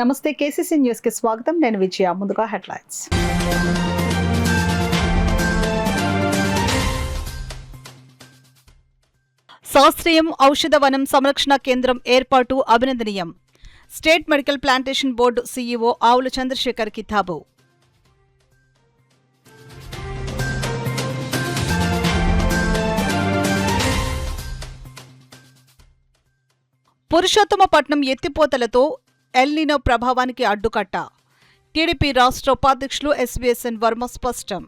నమస్తే KCC news కి స్వాగతం. నేను విజయ. ముందుగా హెడ్లైన్స్. శాస్త్రీయం ఔషధ వనం సంరక్షణ కేంద్రం ఏర్పాటు అభినందనీయం. State medical plantation board CEO Avula Chandrasekhar కితాబు. Purushottapatnam ఎత్తిపోతలతో El Niño ప్రభావానికి అడ్డుకట్ట. టీడీపీ రాష్ట్ర ఉపాధ్యక్షులు ఎస్వీఎస్ఎన్ వర్మ స్పష్టం.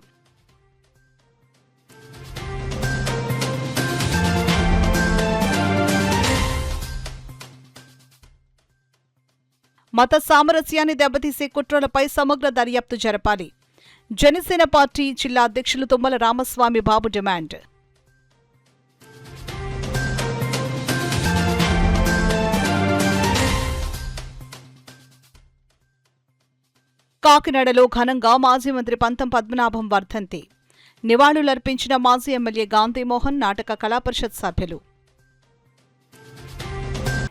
మత సామరస్యాన్ని దెబ్బతీసే కుట్రలపై సమగ్ర దర్యాప్తు జరపాలి. జనసేన పార్టీ జిల్లా అధ్యక్షులు తుమ్మల రామస్వామి బాబు డిమాండ్. కాకినాడలో ఘనంగా మాజీ మంత్రి పంతం పద్మనాభం వర్ధంతి. నివాళులర్పించిన మాజీ ఎమ్మెల్యే గాంధీమోహన్, నాటక కళాపరిషత్ సభ్యులు.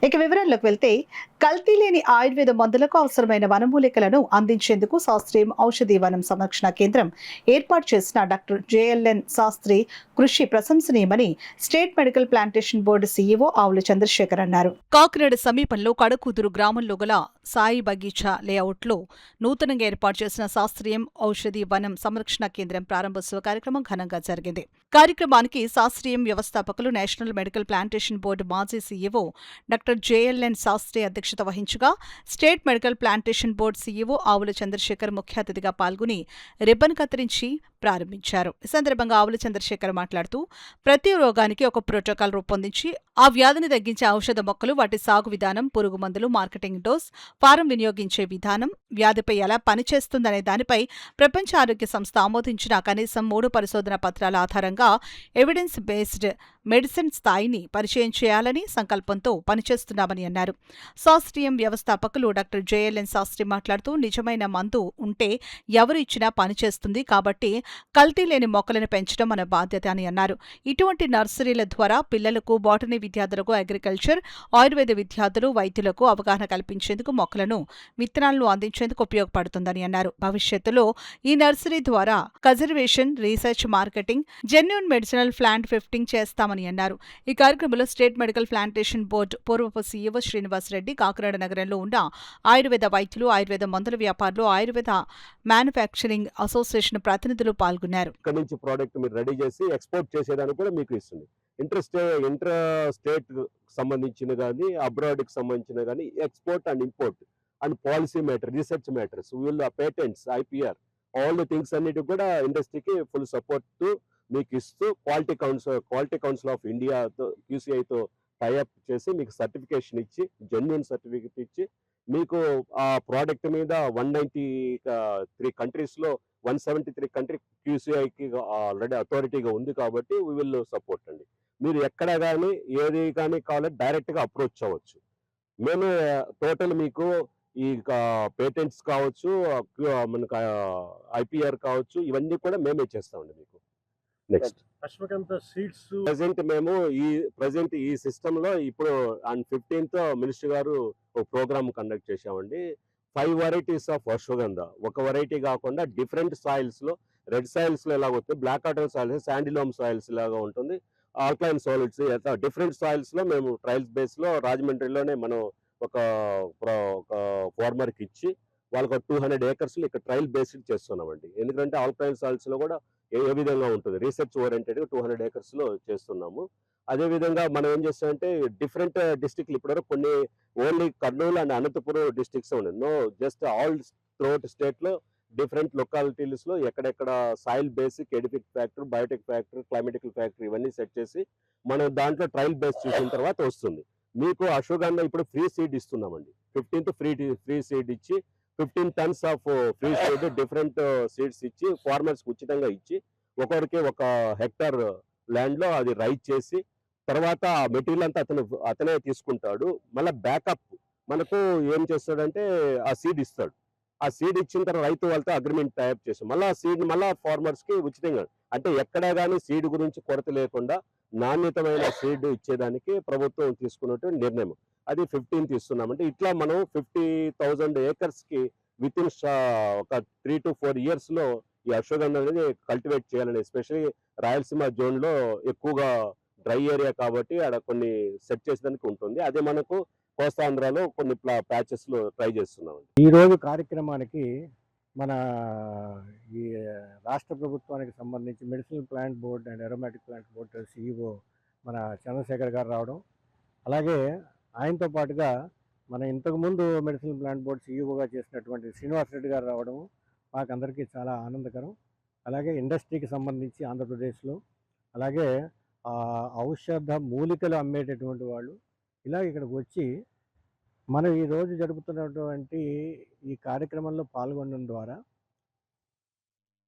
ఇక వివరాల్లోకి వెళ్తే, కల్తీ లేని ఆయుర్వేద మందులకు అవసరమైన వనమూలికలను అందించేందుకు శాస్త్రీయం ఔషధి వనం సంరక్షణ కేంద్రం ఏర్పాటు చేసిన డాక్టర్ జేఎల్ఎన్ శాస్త్రి కృషి ప్రశంసనీయమని state medical plantation board CEO Avula Chandrasekhar అన్నారు. కాకినాడ సమీపంలో కడకూతురు గ్రామంలో గల సాయి బగీచా లేఅవుట్లో నూతనంగా ఏర్పాటు చేసిన శాస్త్రీయం ఔషధి వనం సంరక్షణ కేంద్రం ప్రారంభోత్సవ కార్యక్రమం ఘనంగా జరిగింది. కార్యక్రమానికి శాస్త్రీయం వ్యవస్థాపకులు నేషనల్ మెడికల్ ప్లాంటేషన్ బోర్డు మాజీ సీఈఓ డాక్టర్ జేఎల్ఎన్ శాస్త్రి అధ్యక్షత వహించగా, state medical plantation board CEO Avula Chandrasekhar ముఖ్య అతిథిగా పాల్గొని రిబ్బన్ కత్తిరించి ప్రారంభించారు. ఈ సందర్భంగా ఆవుల చంద్రశేఖర్ మాట్లాడుతూ, ప్రతి రోగానికి ఒక ప్రోటోకాల్ రూపొందించి ఆ వ్యాధిని తగ్గించే ఔషధ మొక్కలు, వాటి సాగు విధానం, పురుగు మందులు, మార్కెటింగ్ డోస్, ఫారం వినియోగించే విధానం, వ్యాధిపై ఎలా పనిచేస్తుందనే దానిపై ప్రపంచ ఆరోగ్య సంస్థ ఆమోదించిన కనీసం 3 పరిశోధన పత్రాల ఆధారంగా ఎవిడెన్స్ బేస్డ్ మెడిసిన్ స్థాయిని పరిచయం చేయాలని సంకల్పంతో పనిచేస్తున్నామని అన్నారు. శాస్త్రీయం వ్యవస్థాపకులు డాక్టర్ జేఎల్ఎన్ శాస్త్రి మాట్లాడుతూ, నిజమైన మందు ఉంటే ఎవరు ఇచ్చినా పనిచేస్తుంది కాబట్టి కల్తీ లేని మొక్కలను పెంచడం మన బాధ్యత అని అన్నారు. ఇటువంటి నర్సరీల ద్వారా పిల్లలకు, బాటనీ విద్యార్థులకు, అగ్రికల్చర్, ఆయుర్వేద విద్యార్థులు, వైద్యులకు అవగాహన కల్పించేందుకు, మొక్కలను, విత్తనాలను అందించేందుకు ఉపయోగపడుతుందని అన్నారు. భవిష్యత్తులో ఈ నర్సరీ ద్వారా conservation, research, marketing, genuine medicinal plant ఫిఫ్టింగ్ చేస్తామని అన్నారు. ఈ కార్యక్రమంలో స్టేట్ మెడికల్ ప్లాంటేషన్ బోర్డు పూర్వపు సీఈఓ శ్రీనివాస్ రెడ్డి, కాకినాడ నగరంలో ఉన్న ఆయుర్వేద వైద్యులు, ఆయుర్వేద మందుల వ్యాపారులు, ఆయుర్వేద మ్యానుఫ్యాక్చరింగ్ అసోసియేషన్ ప్రతినిధులు పాల్గొన్నారు. ఇక్కడ నుంచి ప్రోడక్ట్ మీరు రెడీ చేసి ఎక్స్పోర్ట్ చేసేదానికి కూడా మీకు ఇస్తుంది. ఇంటర్ స్టేట్ సంబంధించిన కానీ, అబ్రాడ్ కి సంబంధించిన కానీ, export and import and policy matter, research matters, patents, IPR, all the things అన్నిటి కూడా ఇండస్ట్రీకి ఫుల్ సపోర్ట్ మీకు ఇస్తూ క్వాలిటీ కౌన్సిల్ ఆఫ్ ఇండియాతో, క్యూసీఐతో టైఅప్ చేసి మీకు సర్టిఫికేషన్ ఇచ్చి, జెన్యూన్ సర్టిఫికేట్ ఇచ్చి, మీకు ఆ ప్రోడక్ట్ మీద 193 కంట్రీస్లో 173 కంట్రీ క్యూసీఐకి ఆల్రెడీ అథారిటీగా ఉంది కాబట్టి వీ విల్ సపోర్ట్ అండి. మీరు ఎక్కడ కానీ ఏది కానీ కావాలంటే డైరెక్ట్గా అప్రోచ్ అవ్వచ్చు. మేము టోటల్ మీకు ఈ పేటెంట్స్ కావచ్చు, మనకు ఐపీఆర్ కావచ్చు, ఇవన్నీ కూడా మేమే చేస్తామండి మీకు. నెక్స్ట్ ప్రజెంట్ ఈ సిస్టమ్ లో ఇప్పుడు ఆన్ 15th మినిస్టర్ గారు ఒక ప్రోగ్రామ్ కండక్ట్ చేశామండి. 5 వెరైటీస్ ఆఫ్ అశ్వగంధ, ఒక వెరైటీ కాకుండా డిఫరెంట్ సాయిల్స్ లో, రెడ్ సాయిల్స్ లో ఎలాగ వస్తుంది, బ్లాక్ వాటర్ సాయిల్స్, శాండిలోమ్ సాయిల్స్ లాగా ఉంటుంది, ఆల్కలైన్ సాలిడ్స్, డిఫరెంట్ సాయిల్స్ లో మేము ట్రయల్స్ బేస్ లో రాజమండ్రిలోనే మనం ఒక ఫార్మర్ కి ఇచ్చి వాళ్ళకి 200 acres ఇక్కడ ట్రయల్ బేస్డ్ చేస్తున్నామండి. ఎందుకంటే ఆల్కలైన్ సాయిల్స్ లో కూడా ఏ విధంగా ఉంటుంది, రీసెర్చ్ ఓరియంటెడ్ 200 acres లో చేస్తున్నాము. అదేవిధంగా మనం ఏం చేస్తామంటే డిఫరెంట్ డిస్ట్రిక్ట్లు, ఇప్పటివరకు కొన్ని only Kurnool and Anantapur districts ఉన్నాయి. No, just all throughout state లో డిఫరెంట్ లొకాలిటీస్ లో ఎక్కడెక్కడ soil basic, edaphic factor, biotic factor, climatical factor ఇవన్నీ సెట్ చేసి మనం దాంట్లో ట్రయల్ బేస్ చూసిన తర్వాత వస్తుంది. మీకు అశ్వగంధ ఇప్పుడు ఫ్రీ సీడ్ ఇస్తున్నామండి. 15th ఫ్రీ సీడ్ ఇచ్చి 15 tons of free seed, different seeds ఇచ్చి ఫార్మర్స్ ఉచితంగా ఇచ్చి, ఒకరికి 1 hectare ల్యాండ్ లో అది రైజ్ చేసి, తర్వాత ఆ మెటీరియల్ అంతా అతనే తీసుకుంటాడు. మళ్ళీ బ్యాకప్ మనకు ఏం చేస్తాడంటే ఆ సీడ్ ఇస్తాడు. ఆ సీడ్ ఇచ్చిన తర్వాత రైతు వాళ్ళతో అగ్రిమెంట్ టైప్ చేసాం. మళ్ళీ ఆ సీడ్ మళ్ళీ ఫార్మర్స్కి ఉచితంగా, అంటే ఎక్కడా కానీ సీడ్ గురించి కొరత లేకుండా నాణ్యతమైన సీడ్ ఇచ్చేదానికి ప్రభుత్వం తీసుకున్నటువంటి నిర్ణయం. అది 15th ఇస్తున్నాం. అంటే ఇట్లా మనం 50,000 ఏకర్స్కి విత్ ఇన్ ఒక 3 to 4 ఇయర్స్లో ఈ అశ్వగంధ అనేది కల్టివేట్ చేయాలని, ఎస్పెషల్లీ రాయలసీమ జోన్లో ఎక్కువగా డ్రై ఏరియా కాబట్టి ఆడ కొన్ని సెట్ చేసేదానికి ఉంటుంది. అదే మనకు కోస్తాంధ్రలో కొన్ని ప్యాచెస్లో ట్రై చేస్తున్నాం. ఈరోజు కార్యక్రమానికి మన ఈ రాష్ట్ర ప్రభుత్వానికి సంబంధించి medicinal plant board and aromatic plant board CEO మన చంద్రశేఖర్ గారు రావడం, అలాగే ఆయనతో పాటుగా మన ఇంతకుముందు మెడిసినల్ ప్లాంట్ బోర్డ్ CEOగా చేసినటువంటి శ్రీనివాస్ రెడ్డి గారు రావడం మాకందరికీ చాలా ఆనందకరం. అలాగే ఇండస్ట్రీకి సంబంధించి ఆంధ్రప్రదేశ్లో, అలాగే ఔషధ మూలికలు అమ్మేటటువంటి వాళ్ళు ఇలా ఇక్కడికి వచ్చి మనం ఈరోజు జరుపుతున్నటువంటి ఈ కార్యక్రమంలో పాల్గొనడం ద్వారా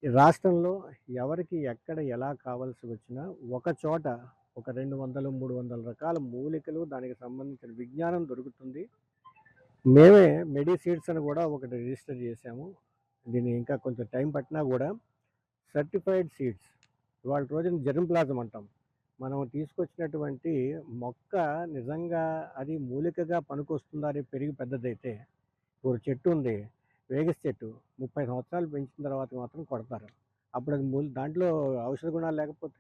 ఈ రాష్ట్రంలో ఎవరికి ఎక్కడ ఎలా కావాల్సి వచ్చినా ఒక చోట ఒక 200-300 రకాల మూలికలు, దానికి సంబంధించిన విజ్ఞానం దొరుకుతుంది. మేమే మెడిసీడ్స్ అని కూడా ఒకటి రిజిస్టర్ చేశాము. దీన్ని ఇంకా కొంచెం టైం పట్టినా కూడా సర్టిఫైడ్ సీడ్స్, ఇవాళ రోజున జెర్మ్-ప్లాజం అంటాం. మనం తీసుకొచ్చినటువంటి మొక్క నిజంగా అది మూలికగా పనికొస్తుందా, రేపు పెరిగి పెద్దదైతే. ఇప్పుడు చెట్టు ఉంది, వేగస్ చెట్టు 30 సంవత్సరాలు పెంచిన తర్వాత మాత్రం కొడతారు. అప్పుడు అది దాంట్లో ఔషధ గుణాలు లేకపోతే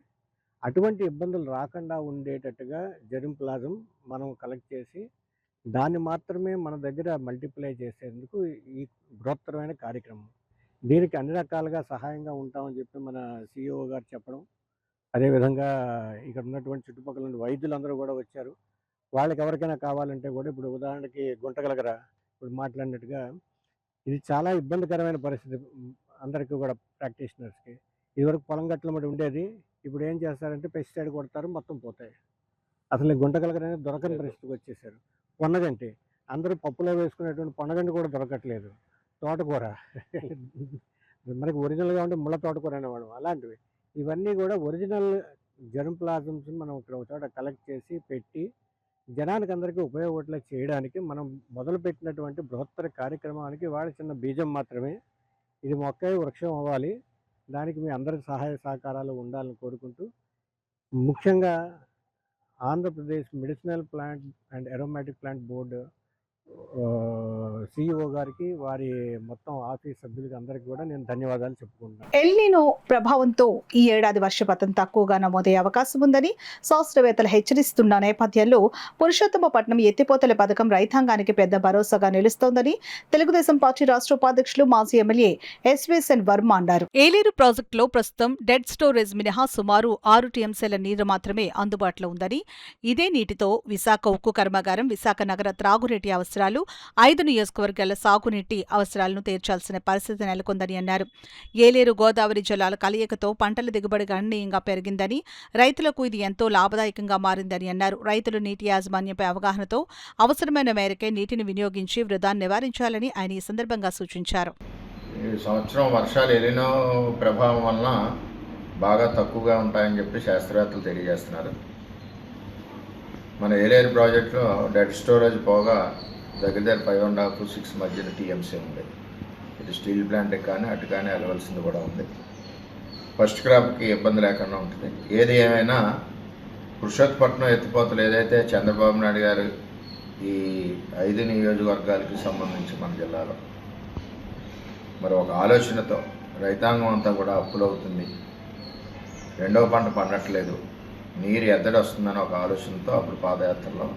అటువంటి ఇబ్బందులు రాకుండా ఉండేటట్టుగా జెర్మ్-ప్లాజం మనం కలెక్ట్ చేసి దాన్ని మాత్రమే మన దగ్గర మల్టిప్లై చేసేందుకు ఈ బృహత్తరమైన కార్యక్రమం. దీనికి అన్ని రకాలుగా సహాయంగా ఉంటామని చెప్పి మన CEO గారు చెప్పడం, అదేవిధంగా ఇక్కడ ఉన్నటువంటి చుట్టుపక్కల నుండి వైద్యులందరూ కూడా వచ్చారు. వాళ్ళకి ఎవరికైనా కావాలంటే కూడా, ఇప్పుడు ఉదాహరణకి గుంటగలగర ఇప్పుడు మాట్లాడినట్టుగా ఇది చాలా ఇబ్బందికరమైన పరిస్థితి అందరికీ కూడా, ప్రాక్టీషనర్స్కి. ఇదివరకు పొలం గట్ల మట్టి ఉండేది, ఇప్పుడు ఏం చేస్తారంటే పెస్టిసైడ్ కొడతారు, మొత్తం పోతాయి. అసలు గుంటగలగర అనేది దొరకని పరిస్థితికి వచ్చేసారు. పొన్నగంటి, అందరూ పప్పులో వేసుకునేటువంటి పొన్నగంటి కూడా దొరకట్లేదు. తోటకూర మనకి ఒరిజినల్గా ఉంటే ముళ్ళ తోటకూర అనేవాడు, అలాంటివి. ఇవన్నీ కూడా ఒరిజినల్ జెర్మ్-ప్లాజమ్స్ మనం ఇక్కడ ఒక చోట కలెక్ట్ చేసి పెట్టి జనానికి అందరికీ ఉపయోగపడేలా చేయడానికి మనం మొదలుపెట్టినటువంటి బృహత్తర కార్యక్రమానికి వాళ్ళ చిన్న బీజం మాత్రమే. ఇది మొక్క వృక్షం అవ్వాలి. దానికి మీ అందరి సహాయ సహకారాలు ఉండాలని కోరుకుంటూ, ముఖ్యంగా Andhra Pradesh medicinal plant and aromatic plant board CEO గారికి, వారి మొత్తం ఆఫీస్ సభ్యులకి అందరికీ కూడా నేను ధన్యవాదాలు చెప్పుకుంటున్నాను. ఎల్నినో ప్రభావంతో ఈ ఏడాది వర్షపాతం తక్కువగా నమోదయ్యే అవకాశం ఉందని శాస్త్రవేత్తలు హెచ్చరిస్తున్న నేపథ్యంలో పురుషోత్తమపట్నం ఎత్తిపోతల పథకం రైతాంగానికి పెద్ద భరోసాగా నిలుస్తోందని తెలుగుదేశం పార్టీ రాష్ట్ర ఉపాధ్యక్షులు మాజీ ఎమ్మెల్యే SVSN వర్మ అన్నారు. ఏలేరు ప్రాజెక్టులో ప్రస్తుతం డెడ్ స్టోరేజ్ మినహా సుమారు 6 TMCల నీరు మాత్రమే అందుబాటులో ఉందని, ఇదే నీటితో విశాఖ ఉక్కు కర్మాగారం, విశాఖ నగర త్రాగునీటి అవసరాలు, 5 నియోజకవర్గాల సాగునీటి అవసరాలను తీర్చాల్సిన పరిస్థితి నెలకొందని అన్నారు. ఏలేరు గోదావరి జలాల కలయికతో పంటల దిగుబడి గణనీయంగా పెరిగిందని, రైతులకు ఇది ఎంతో లాభదాయకంగా మారిందని అన్నారు. రైతులు నీటి యాజమాన్యంపై అవగాహనతో అవసరమైన మేరకే నీటిని వినియోగించి వృధాను నివారించాలని ఆయన ఈ సందర్భంగా సూచించారు. ఈ సంవత్సరం వర్షాలు ఎలినో ప్రభావం వలన బాగా తక్కువగా ఉంటాయని చెప్పి శాస్త్రవేత్తలు తెలియజేస్తున్నారు. మన ఏలేరు ప్రాజెక్టులో డెడ్ స్టోరేజ్ పోగా దగ్గర 5.5-6 మధ్యన TMC ఉంది. ఇటు స్టీల్ ప్లాంట్కి కానీ అటు కానీ వెళ్ళవలసింది కూడా ఉంది. ఫస్ట్ క్రాప్కి ఇబ్బంది లేకుండా ఉంటుంది. ఏది ఏమైనా పురుషోత్తపట్నం ఎత్తిపోతలు ఏదైతే చంద్రబాబు నాయుడు గారు ఈ 5 నియోజకవర్గాలకి సంబంధించి మన జిల్లాలో మరి ఒక ఆలోచనతో రైతాంగం అంతా కూడా అప్పులవుతుంది, రెండవ పంట పండట్లేదు, నీరు ఎద్దడి వస్తుందని ఒక ఆలోచనతో అప్పుడు పాదయాత్రలో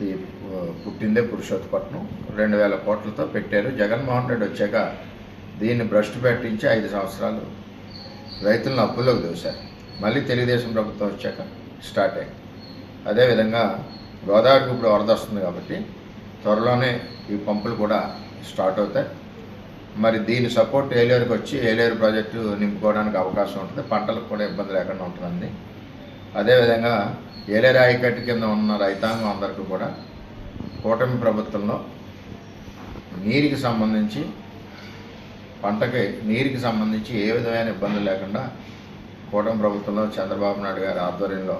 ఈ పుట్టిందే పురుషోత్తపట్నం 2,000 కోట్లతో పెట్టారు. జగన్మోహన్ రెడ్డి వచ్చాక దీన్ని భ్రష్టు పెట్టించి 5 సంవత్సరాలు రైతులను అప్పుల్లోకి దోశారు. మళ్ళీ తెలుగుదేశం ప్రభుత్వం వచ్చాక స్టార్ట్ అయ్యింది. అదేవిధంగా గోదావరికి ఇప్పుడు వరద వస్తుంది కాబట్టి త్వరలోనే ఈ పంపులు కూడా స్టార్ట్ అవుతాయి. మరి దీని సపోర్ట్ ఏలేరుకి వచ్చి ఏలేరు ప్రాజెక్టు నింపుకోవడానికి అవకాశం ఉంటుంది, పంటలకు కూడా ఇబ్బంది లేకుండా ఉంటుందండి. అదేవిధంగా ఏలేరు ఆయకట్టు కింద ఉన్న రైతాంగం అందరికీ కూడా కూటమి ప్రభుత్వంలో నీరుకి సంబంధించి, పంటకి నీరుకి సంబంధించి ఏ విధమైన ఇబ్బందులు లేకుండా కూటమి ప్రభుత్వంలో చంద్రబాబు నాయుడు గారి ఆధ్వర్యంలో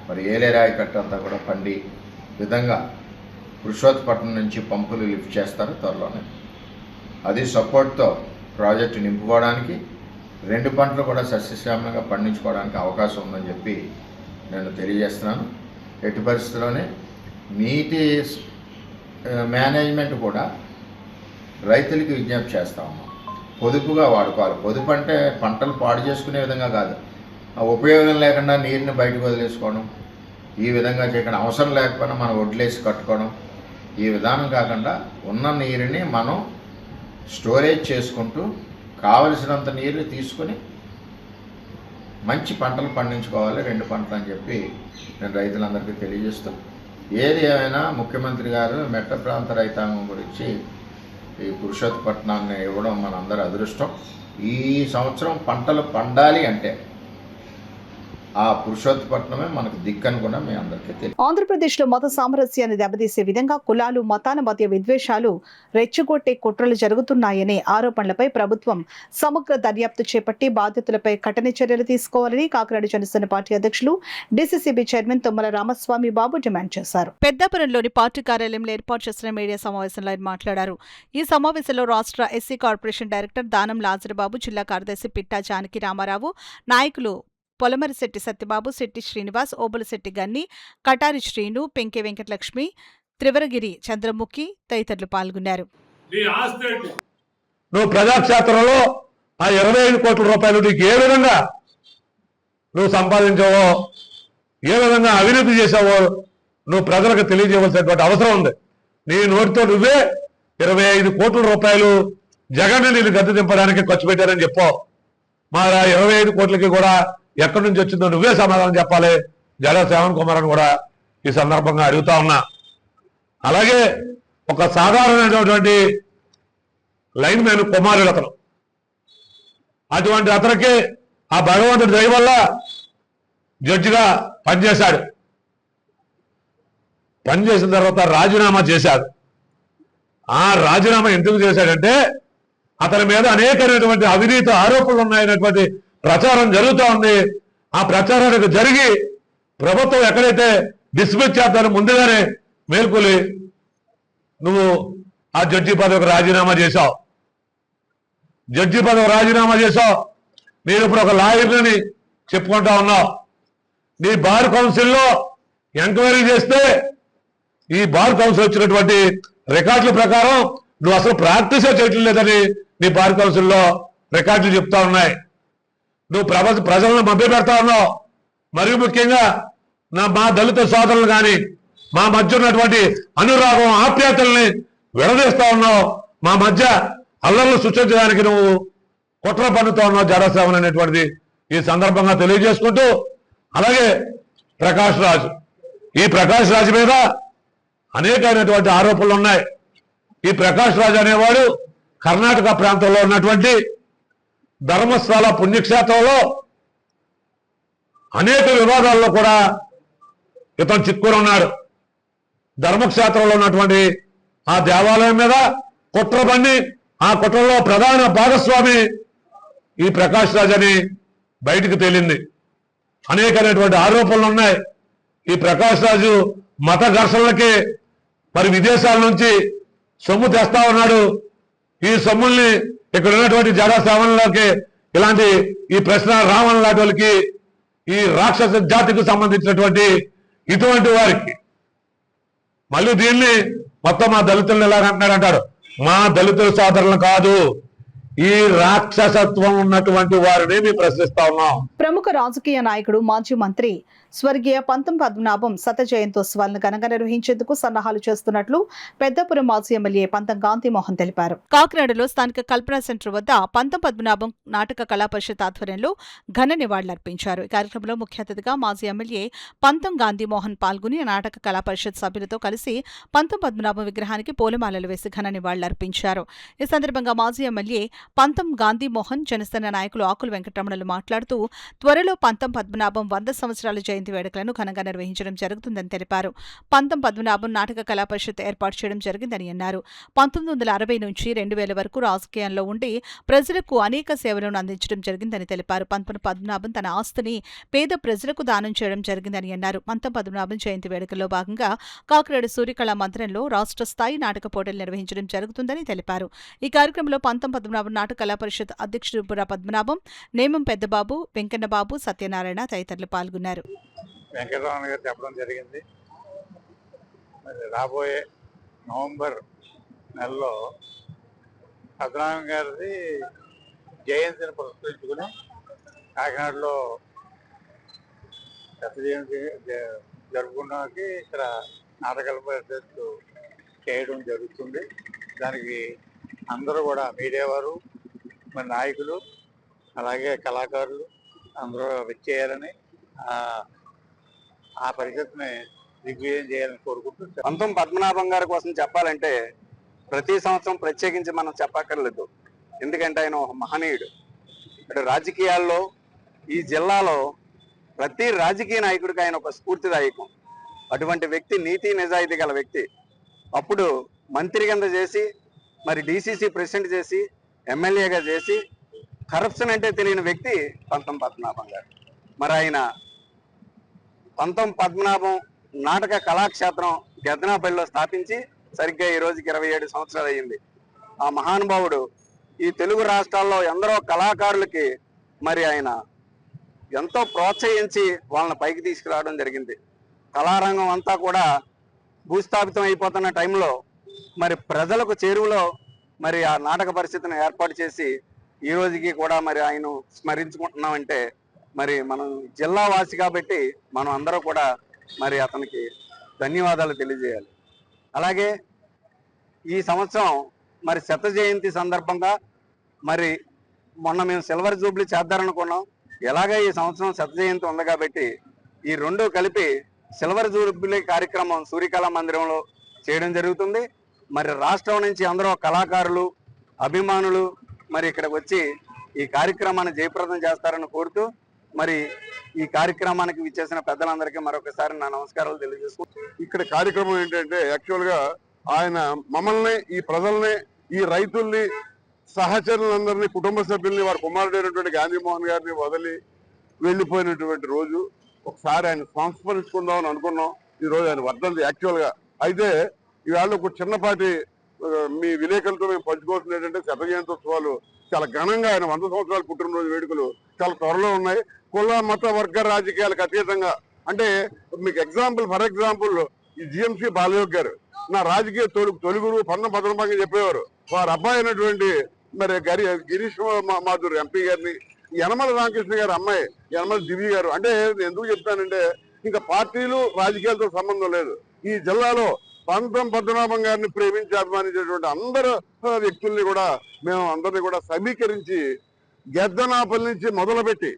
మరి ఏలేరు ఆయకట్టు అంతా కూడా పండి విధంగా పురుషోత్తపట్నం నుంచి పంపులు లిఫ్ట్ చేస్తారు త్వరలోనే. అది సపోర్ట్తో ప్రాజెక్టు నింపుకోవడానికి 2 పంటలు కూడా సస్యశ్యామలంగా పండించుకోవడానికి అవకాశం ఉందని చెప్పి నేను తెలియజేస్తున్నాను. ఎట్టి పరిస్థితుల్లోనే నీటి మేనేజ్మెంట్ కూడా రైతులకి విజ్ఞప్తి చేస్తా ఉన్నాం. పొదుపుగా వాడుకోవాలి. పొదుపు అంటే పంటలు పాడు చేసుకునే విధంగా కాదు, ఉపయోగం లేకుండా నీరుని బయటకు వదిలేసుకోవడం, ఈ విధంగా చేయకుండా అవసరం లేకపోయినా మనం వడ్లేసి కట్టుకోవడం, ఈ విధానం కాకుండా ఉన్న నీరుని మనం స్టోరేజ్ చేసుకుంటూ కావలసినంత నీరు తీసుకొని మంచి పంటలు పండించుకోవాలి, 2 పంటలు అని చెప్పి నేను రైతులందరికీ తెలియజేస్తూ, ఏది ఏమైనా ముఖ్యమంత్రి గారు మెట్ట ప్రాంత రైతాంగం గురించి ఈ పురుషోత్తపట్నాన్ని ఇవ్వడం మనందరి అదృష్టం. ఈ సంవత్సరం పంటలు పండాలి అంటే ఆ పురుషోత్తపట్నమే మనకు దిక్కని కూడా మీ అందరికీ తెలియదు. ఆంధ్రప్రదేశ్లో మత సామరస్యాన్ని దెబ్బతీసే విధంగా కులాలు, మతాల మధ్య విద్వేషాలు రెచ్చగొట్టే కుట్రలు జరుగుతున్నాయనే ఆరోపణలపై ప్రభుత్వం సమగ్ర దర్యాప్తు చేపట్టి బాధ్యతలపై కఠిన చర్యలు తీసుకోవాలని కాకినాడ జనసేన పార్టీ అధ్యక్షులు డీసీసీబీ చైర్మన్ తుమ్మల రామస్వామి బాబు డిమాండ్ చేశారు. పెద్దాపురంలోని పార్టీ కార్యాలయంలో ఏర్పాటు చేసిన మీడియా సమావేశంలో ఆయన మాట్లాడారు. ఈ సమావేశంలో రాష్ట్ర ఎస్సీ కార్పొరేషన్ డైరెక్టర్ దానం లాజరబాబు, జిల్లా కార్యదర్శి పిట్టా జానకి రామారావు, నాయకులు పొలమరిశెట్టి సత్యబాబు, శెట్టి శ్రీనివాస్, ఓబులశెట్టి గన్ని, కటారి శ్రీను, పెంకే వెంకటలక్ష్మి, త్రివరగిరి చంద్రముఖి తదితరులు పాల్గొన్నారు. నువ్వు ప్రజాక్షేత్రంలో ఆ 25 కోట్ల రూపాయలు నీకు ఏ విధంగా నువ్వు సంపాదించావో, ఏ విధంగా అవినీతి చేసావో నువ్వు ప్రజలకు తెలియజేయవలసినటువంటి అవసరం ఉంది. నీ నోటితో నువ్వే 25 కోట్ల రూపాయలు జగన్ నేను గద్దె దింపడానికి ఖర్చు పెట్టారని చెప్పావు. మరి ఆ 25 కోట్లకి కూడా ఎక్కడి నుంచి వచ్చిందో నువ్వే సమాధానం చెప్పాలి. జడ శ్రావణ్ కుమార్ అని కూడా ఈ సందర్భంగా అడుగుతా ఉన్నా. అలాగే ఒక సాధారణమైనటువంటి లైన్ మ్యాన్ కుమారుడు అతను. అటువంటి అతనికి ఆ భగవంతుడి దయ వల్ల జడ్జిగా పనిచేశాడు. పనిచేసిన తర్వాత రాజీనామా చేశాడు. ఆ రాజీనామా ఎందుకు చేశాడంటే అతని మీద అనేకమైనటువంటి అవినీతి ఆరోపణలు ఉన్నాయనేటువంటి ప్రచారం జరుగుతూ ఉంది. ఆ ప్రచారానికి జరిగి ప్రభుత్వం ఎక్కడైతే డిస్మిస్ చేస్తారో ముందుగానే మేల్కొలి నువ్వు ఆ జడ్జి పదవికి రాజీనామా చేశావు. జడ్జి పదవి రాజీనామా చేశావు. నేను ఇప్పుడు ఒక లాయర్ని చెప్పుకుంటా ఉన్నావు. నీ బార్ కౌన్సిల్లో ఎంక్వైరీ చేస్తే ఈ బార్ కౌన్సిల్ వచ్చినటువంటి రికార్డుల ప్రకారం నువ్వు అసలు ప్రాక్టీసే చేయటం లేదని నీ బార్ కౌన్సిల్లో రికార్డులు చెప్తా ఉన్నాయి. నువ్వు ప్రజలను మభ్య పెడతా ఉన్నావు. మరియు ముఖ్యంగా మా దళిత సోదరులు కానీ మా మధ్య ఉన్నటువంటి అనురాగం, ఆప్యాయతల్ని విడదీస్తా ఉన్నావు. మా మధ్య అల్లర్లు సృష్టించడానికి నువ్వు కుట్ర పన్నుతా ఉన్నావు. జడశ్రావణ్ అనేటువంటిది ఈ సందర్భంగా తెలియజేసుకుంటూ, అలాగే ప్రకాష్ రాజు, ఈ ప్రకాష్ రాజు మీద అనేకమైనటువంటి ఆరోపణలు ఉన్నాయి. ఈ ప్రకాష్ రాజు అనేవాడు కర్ణాటక ప్రాంతంలో ఉన్నటువంటి ధర్మస్థల పుణ్యక్షేత్రంలో అనేక వివాదాల్లో కూడా ఇతను చిక్కుని ఉన్నాడు. ధర్మక్షేత్రంలో ఉన్నటువంటి ఆ దేవాలయం మీద కుట్ర పన్ని ఆ కుట్రలో ప్రధాన భాగస్వామి ఈ ప్రకాష్ రాజ్ అని బయటికి తేలింది. అనేకమైనటువంటి ఆరోపణలు ఉన్నాయి. ఈ ప్రకాష్ రాజు మత ఘర్షణలకి మరి విదేశాల నుంచి సొమ్ము తెస్తా ఉన్నాడు. ఈ సొమ్ముల్ని ఇక్కడ ఉన్నటువంటి జడ శ్రావణులకి, ఇలాంటి ఈ ప్రశ్న రావణ్ లాంటి వాళ్ళకి, ఈ రాక్షస జాతికి సంబంధించినటువంటి ఇటువంటి వారికి మళ్ళీ దీన్ని మొత్తం మా దళితులను ఎలాగంటున్నారంటాడు. మా దళితుల సోదరులను కాదు, ఈ రాక్షసత్వం ఉన్నటువంటి వారిని మేము ప్రశ్నిస్తా ఉన్నాం. ప్రముఖ రాజకీయ నాయకుడు, మాజీ మంత్రి స్వర్గీయ పంతం పద్మనాభం శత జయంతోత్సవాలను ఘనంగా నిర్వహించేందుకు సన్నాహాలు చేస్తున్నట్లు పెద్దపురం మాజీ ఎమ్మెల్యే పంతం గాంధీమోహన్ తెలిపారు. కాకినాడలో స్థానిక కల్పనా సెంటర్ వద్ద పంతం పద్మనాభం నాటక కళా పరిషత్ ఆధ్వర్యంలో ఘన నివాళులర్పించారు. ఈ కార్యక్రమంలో ముఖ్య అతిథిగా మాజీ ఎమ్మెల్యే పంతం గాంధీమోహన్ పాల్గొని నాటక కళా పరిషత్ సభ్యులతో కలిసి పంతం పద్మనాభం విగ్రహానికి పూలమాలలు వేసి ఘన నివాళులర్పించారు. ఈ సందర్భంగా మాజీ ఎమ్మెల్యే పంతం గాంధీమోహన్, జనసేన నాయకులు ఆకుల వెంకటరమణలు మాట్లాడుతూ త్వరలో పంతం పద్మనాభం 100 సంవత్సరాల జయంతి జయంతి వేడుకలను ఘనంగా నిర్వహించడం జరుగుతుందని తెలిపారు. పంతం పద్మనాభం నాటక కళా పరిషత్ ఏర్పాటు చేయడం జరిగిందని అన్నారు. 1960 నుంచి 2000 వరకు రాజకీయాల్లో ఉండి ప్రజలకు అనేక సేవలను అందించడం జరిగిందని తెలిపారు. పంతం పద్మనాభం తన ఆస్తిని పేద ప్రజలకు దానం చేయడం జరిగిందని అన్నారు. పంతం పద్మనాభం జయంతి వేడుకల్లో భాగంగా కాకినాడ సూర్యకళా మందిరంలో రాష్ట్ర స్థాయి నాటక పోటీలు నిర్వహించడం జరుగుతుందని తెలిపారు. ఈ కార్యక్రమంలో పంతం పద్మనాభం నాటక కళా పరిషత్ అధ్యక్షుడు బుర్రా పద్మనాభం, నేమం పెద్దబాబు, వెంకన్నబాబు, సత్యనారాయణ తదితరులు పాల్గొన్నారు. వెంకటరమణ గారు చెప్పడం జరిగింది. మరి రాబోయే నవంబర్ నెలలో పద్మనాభం గారిది జయంతిని పురస్కరించుకుని కాకినాడలో జయంతి జరుపుకోవడానికి ఇక్కడ నాటకాల పరిషత్ చేయడం జరుగుతుంది. దానికి అందరూ కూడా మీడియా వారు, మరి నాయకులు, అలాగే కళాకారులు అందరూ వచ్చేయాలని, ఆ పరిషత్ని దిగ్విజయం చేయాలని కోరుకుంటూ పంతం పద్మనాభం గారి కోసం చెప్పాలంటే ప్రతి సంవత్సరం ప్రత్యేకించి మనం చెప్పక్కర్లేదు. ఎందుకంటే ఆయన ఒక మహనీయుడు. ఇక్కడ రాజకీయాల్లో ఈ జిల్లాలో ప్రతి రాజకీయ నాయకుడికి ఆయన ఒక స్ఫూర్తిదాయకం. అటువంటి వ్యక్తి నీతి నిజాయితీ గల వ్యక్తి. అప్పుడు మంత్రి కింద చేసి, మరి డిసిసి ప్రెసిడెంట్ చేసి, ఎమ్మెల్యేగా చేసి, కరప్షన్ అంటే తెలియని వ్యక్తి పంతం పద్మనాభం గారు. మరి ఆయన పంతం పద్మనాభం నాటక కళాక్షేత్రం గెద్దనాపల్లిలో స్థాపించి సరిగ్గా ఈ రోజుకి 27 సంవత్సరాలు అయ్యింది. ఆ మహానుభావుడు ఈ తెలుగు రాష్ట్రాల్లో ఎందరో కళాకారులకి మరి ఆయన ఎంతో ప్రోత్సహించి వాళ్ళని పైకి తీసుకురావడం జరిగింది. కళారంగం అంతా కూడా భూస్థాపితం అయిపోతున్న టైంలో మరి ప్రజలకు చేరువలో మరి ఆ నాటక పరిస్థితిని ఏర్పాటు చేసి ఈ రోజుకి కూడా మరి ఆయన స్మరించుకుంటున్నామంటే మరి మనం జిల్లా వాసి కాబట్టి మనం అందరూ కూడా మరి అతనికి ధన్యవాదాలు తెలియజేయాలి. అలాగే ఈ సంవత్సరం మరి శత జయంతి సందర్భంగా మరి మొన్న మేము సిల్వర్ జూబ్లీ చేద్దారనుకున్నాం. ఎలాగే ఈ సంవత్సరం శత జయంతి ఉంది కాబట్టి ఈ రెండు కలిపి సిల్వర్ జూబ్లీ కార్యక్రమం సూర్యకళా మందిరంలో చేయడం జరుగుతుంది. మరి రాష్ట్రం నుంచి అందరూ కళాకారులు, అభిమానులు మరి ఇక్కడికి వచ్చి ఈ కార్యక్రమాన్ని జయప్రదం చేస్తారని కోరుతూ మరి ఈ కార్యక్రమానికి విచ్చేసిన పెద్దలందరికీ మరొకసారి నా నమస్కారాలు తెలియజేసుకుంటున్నాను. ఇక్కడ కార్యక్రమం ఏంటంటే యాక్చువల్గా ఆయన మమ్మల్ని, ఈ ప్రజల్ని, ఈ రైతుల్ని, సహచరులందరినీ, కుటుంబ సభ్యుల్ని, వారి కుమారుడైనటువంటి గాంధీమోహన్ గారిని వదిలి వెళ్ళిపోయినటువంటి రోజు. ఒకసారి ఆయన సంస్మరించుకుందామని అనుకున్నాం. ఈ రోజు ఆయన వర్ధంతి యాక్చువల్గా. అయితే ఈవేళ ఒక చిన్నపాటి మీ విలేకరులతో మేము పంచుకోవాల్సింది ఏంటంటే శత జయంతోత్సవాలు చాలా ఘనంగా, ఆయన 100 సంవత్సరాల పుట్టినరోజు వేడుకలు చాలా త్వరలో ఉన్నాయి. కుల మత వర్గ రాజకీయాలకు అతీతంగా. అంటే మీకు ఫర్ ఎగ్జాంపుల్ ఈ జిఎంసీ బాలయోగ్ గారు నా రాజకీయ తొలుగురు పంతం పద్మనాభంగా చెప్పేవారు. వారి అబ్బాయి అయినటువంటి మరి గిరీష్ మాధుర్ ఎంపీ గారిని, యనమల రామకృష్ణ గారి అమ్మాయి యనమల దివ్య గారు. అంటే ఎందుకు చెప్తానంటే ఇంకా పార్టీలు రాజకీయాలతో సంబంధం లేదు. ఈ జిల్లాలో పంతం పద్మనాభం గారిని ప్రేమించి అభిమానించేటువంటి అందరు వ్యక్తుల్ని కూడా మేము అందరినీ కూడా సమీకరించి గెద్దనాపల్లి నుంచి మొదలుపెట్టి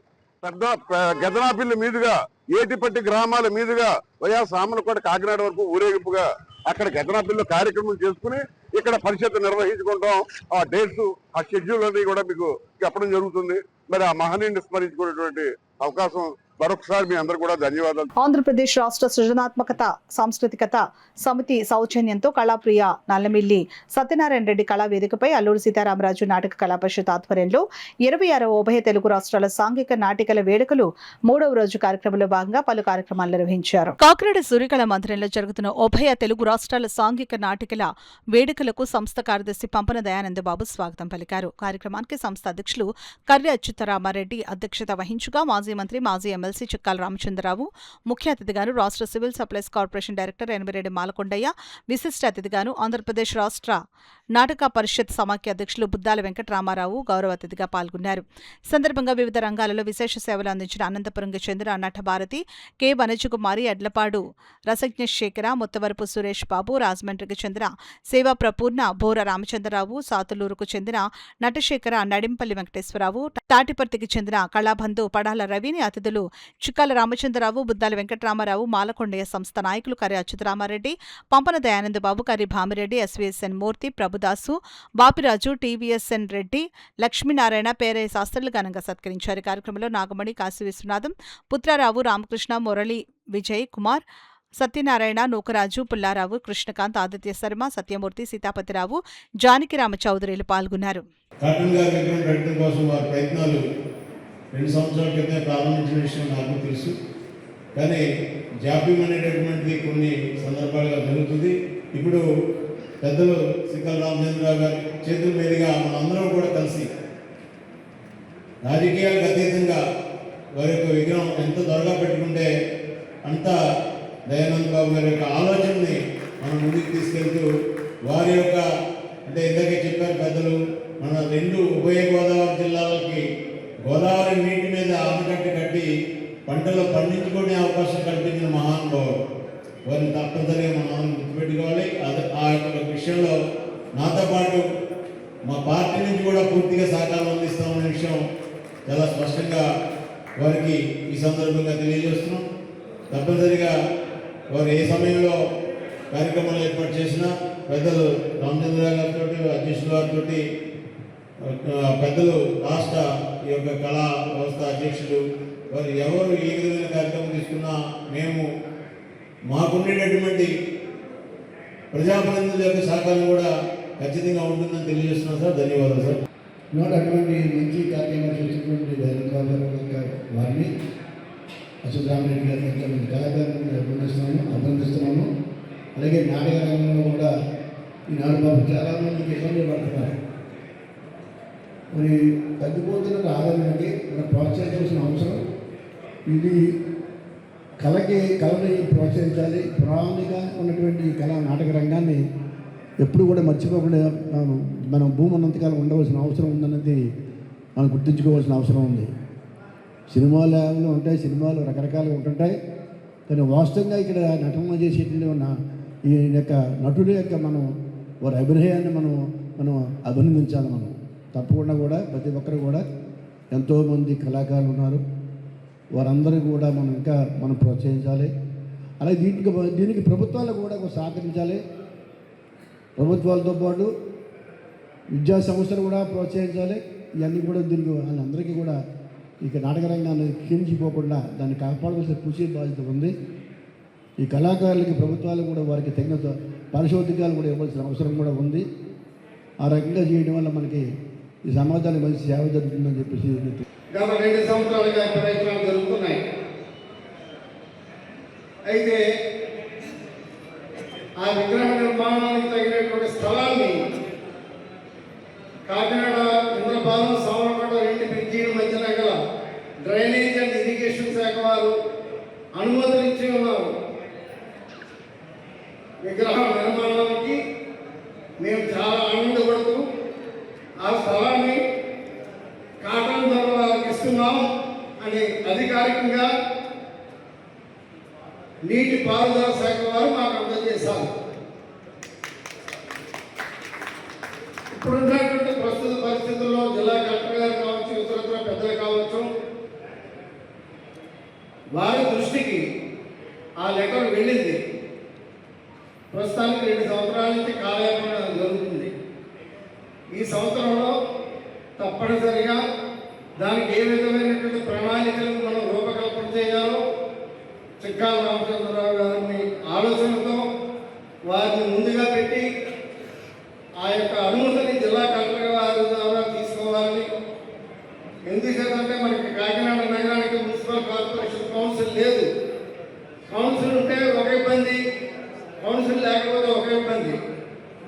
గెద్దనాపల్లి మీదుగా ఏటిపట్టి గ్రామాల మీదుగా వయా సామలకోట కాకినాడ వరకు ఊరేగింపుగా అక్కడ గెద్దనాపల్లిలో కార్యక్రమం చేసుకుని ఇక్కడ పరిషత్ నిర్వహించుకుంటాం. ఆ డేట్స్, ఆ షెడ్యూల్ అన్ని కూడా మీకు చెప్పడం జరుగుతుంది. మరి ఆ మహనీయుని స్మరించుకునేటువంటి అవకాశం మరొకసారి మీ అందరూ కూడా ధన్యవాదాలు. ఆంధ్రప్రదేశ్ రాష్ట్ర సృజనాత్మకత సాంస్కృతికత సమితి సౌజన్యంతో కళాప్రియ నల్లమిల్లి సత్యనారాయణ రెడ్డి కళా వేదికపై అల్లూరి సీతారామరాజు నాటక కళా పరిషత్ ఆధ్వర్యంలో 26వ ఉభయ తెలుగు రాష్ట్రాల సాంఘిక నాటికల వేడుకలు 3వ రోజు కార్యక్రమంలో భాగంగా పలు కార్యక్రమాలు నిర్వహించారు. కాకినాడ సూర్యకళా మందిరంలో జరుగుతున్న ఉభయ తెలుగు రాష్ట్రాల సాంఘిక నాటికల వేడుకలకు సంస్థ కార్యదర్శి పంపన దయానందబాబు స్వాగతం పలికారు. కార్యక్రమానికి సంస్థ అధ్యక్షులు కర్రి అచ్యుతరామారెడ్డి అధ్యక్షత వహించగా మాజీ మంత్రి, మాజీ ఎమ్మెల్సీ చిక్కాల రామచంద్రరావు ముఖ్య అతిథిగాను, రాష్ట్ర civil supplies corporation director Enimireddy Malakondaiah విశిష్ట అతిథిగాను, ఆంధ్రప్రదేశ్ రాష్ట్ర నాటక పరిషత్ సమాఖ్య అధ్యక్షులు బుద్దాల వెంకటరామారావు గౌరవ అతిథిగా పాల్గొన్నారు. సందర్భంగా వివిధ రంగాలలో విశేష సేవలు అందించిన అనంతపురం చంద్ర, నటభారతి, కె వనజకుమారి, ఎడ్లపాడు రసజ్ఞ శేఖర, ముత్తవరపు సురేష్ బాబు, రాజమండ్రికి చెందిన సేవా ప్రపూర్ణ, బోర రామచంద్రరావు, సాతులూరుకు చెందిన నటశేఖర, నడింపల్లి వెంకటేశ్వరరావు, తాటిపర్తికి చెందిన కళాబంధు పడాల రవిని అతిథులు చిక్కాల రామచంద్రరావు, బుద్దాల వెంకటరామారావు, మాలకొండయ్య సంస్థ నాయకులు కర్రి అచ్యుతరామారెడ్డి, పంపన దయానంద బాబు, కర్రి భామిరెడ్డి, ఎస్వీఎస్ఎన్ మూర్తి, ప్రభుదాసు, బాపిరాజు, టీవీఎస్ఎన్ రెడ్డి, లక్ష్మీనారాయణ, పేరయ్య శాస్త్రులు ఘనంగా సత్కరించారు. కార్యక్రమంలో నాగమణి, కాశీ విశ్వనాథం, పుత్రారావు, రామకృష్ణ, మురళి, విజయ్ కుమార్, సత్యనారాయణ, నూకరాజు, పుల్లారావు, కృష్ణకాంత్, ఆదిత్య శర్మ, సత్యమూర్తి, సీతాపతిరావు, జానకిరామ చౌదరిలు పాల్గొన్నారు. కార్టూన్ గారి విగ్రహం పెట్టడం కోసం వారి ప్రయత్నాలు 2 సంవత్సరాల క్రితం ప్రారంభించిన విషయం నాకు తెలుసు. కానీ జాప్యం అనేటటువంటిది కొన్ని సందర్భాలుగా జరుగుతుంది. ఇప్పుడు పెద్దలు సిక్కల రామచంద్రరావు గారి చేతుల మీదుగా మనందరం కూడా కలిసి రాజకీయాలకు అతీతంగా వారి యొక్క విగ్రహం ఎంత త్వరగా పెట్టుకుంటే అంత దయానంద బాబు గారి యొక్క ఆలోచనని మనం ముందుకు తీసుకెళ్తూ వారి యొక్క అంటే ఇందాకే చెప్పారు పెద్దలు, మన 2 ఉభయ గోదావరి జిల్లాలకి గోదావరి నీటి మీద ఆనకట్ట కట్టి పంటలు పండించుకునే అవకాశం కల్పించిన మహానుభావుడు. వారిని తప్పనిసరిగా మనం గుర్తుపెట్టుకోవాలి. ఆ యొక్క విషయంలో నాతో పాటు మా పార్టీ నుంచి కూడా పూర్తిగా సహకారం అందిస్తామనే విషయం చాలా స్పష్టంగా వారికి ఈ సందర్భంగా తెలియజేస్తున్నాం. తప్పనిసరిగా వారు ఏ సమయంలో కార్యక్రమాలు ఏర్పాటు చేసినా పెద్దలు రామచంద్రరావు గారితో, అధ్యక్షుల వారితో, పెద్దలు రాష్ట్ర ఈ యొక్క కళా వ్యవస్థ అధ్యక్షులు వారు ఎవరు ఏ విధమైన కార్యక్రమం తీసుకున్నా మేము మాకుండేటటువంటి ప్రజాప్రతినిధుల యొక్క సహకారం కూడా ఖచ్చితంగా ఉంటుందని తెలియజేస్తున్నాం సార్. ధన్యవాదాలు సార్. ఇవాళ అటువంటి మంచి కార్యక్రమాలు చేసినటువంటి దయానంద వారిని అచ్యుతరామరెడ్డి గారిని ఎంతమంది కళాకారులను అభినందిస్తున్నాము. అలాగే నాటక రంగంలో కూడా ఈనాడు బాబు చాలామందికి ఇబ్బందులు పడుతున్నారు. మరి తగ్గిపోతున్న ఆదరణకి మనం ప్రోత్సహించాల్సిన అవసరం. ఇది కళని ప్రోత్సహించాలి. పురాణిగా ఉన్నటువంటి కళా నాటక రంగాన్ని ఎప్పుడు కూడా మర్చిపోకుండా మనం భూమి ఉన్నంతకాలం ఉండవలసిన అవసరం ఉందన్నది మనం గుర్తుంచుకోవాల్సిన అవసరం ఉంది. సినిమాలు ఉంటాయి, సినిమాలు రకరకాలుగా ఉంటుంటాయి. కానీ వాస్తవంగా ఇక్కడ నటన చేసేటువంటి ఉన్న ఈ యొక్క నటుల యొక్క వారి అభినయాన్ని మనం అభినందించాలి. మనం తప్పకుండా కూడా ప్రతి ఒక్కరు కూడా ఎంతోమంది కళాకారులు ఉన్నారు. వారందరూ కూడా మనం ప్రోత్సహించాలి. అలాగే దీనికి ప్రభుత్వాలు కూడా సహకరించాలి. ప్రభుత్వాలతో పాటు విద్యా సంస్థలు కూడా ప్రోత్సహించాలి. ఇవన్నీ కూడా దీనికి వాళ్ళందరికీ కూడా ఇక నాటక రంగాన్ని క్షీణించిపోకుండా దాన్ని కాపాడవలసిన కృషి బాధ్యత ఉంది. ఈ కళాకారులకి ప్రభుత్వాలు కూడా వారికి తగిన పరిశోధకాలు కూడా ఇవ్వాల్సిన అవసరం కూడా ఉంది. ఆ రకంగా చేయడం వల్ల మనకి ఈ సమాజానికి మంచి సేవ జరుగుతుందని చెప్పేసి గత 2 సంవత్సరాలుగా ప్రయత్నాలు జరుగుతున్నాయి. అయితే ఆ విగ్రహ నిర్మాణానికి తగినటువంటి స్థలాన్ని కాకినాడ ఇంద్రపాలెం సామరపేట 2 బ్రిడ్జీల మధ్యన గల డ్రైనేజ్ అండ్ ఇరిగేషన్ శాఖ వారు అనుమతులు ఇచ్చి ఉన్నారు. విగ్రహ నిర్మాణానికి మేము చాలా ఆనందపడుతూ ఆ స్థలాన్ని కాటన్ ధరలో ఇస్తున్నాం అని అధికారికంగా నీటిపారుదల శాఖ వారు మాకు అందజేశారు. ఇప్పుడున్నటువంటి ప్రస్తుత పరిస్థితుల్లో జిల్లా కలెక్టర్ గారు కావచ్చు, ఇతరత్ర పెద్దలు కావచ్చు, వారి దృష్టికి ఆ లెటర్ వెళ్ళింది. ప్రస్తుతానికి 2 సంవత్సరాల నుంచి కాలయాపన జరుగుతుంది. ఈ సంవత్సరంలో తప్పనిసరిగా దానికి ఏ విధమైనటువంటి ప్రణాళికలను మనం రూపకల్పన చేయాలో చిక్కాల రామచంద్రరావు గారిని ఆలోచనతో వారిని ముందుగా పెట్టి ఆ యొక్క అనుమతిని జిల్లా కలెక్టర్ గారి ద్వారా తీసుకోవాలని. ఎందుకంటే మనకి కాకినాడ నగరానికి మున్సిపల్ కార్పొరేషన్ కౌన్సిల్ లేదు. కౌన్సిల్ ఉంటే ఒక ఇబ్బంది, కౌన్సిల్ లేకపోతే ఒక ఇబ్బంది.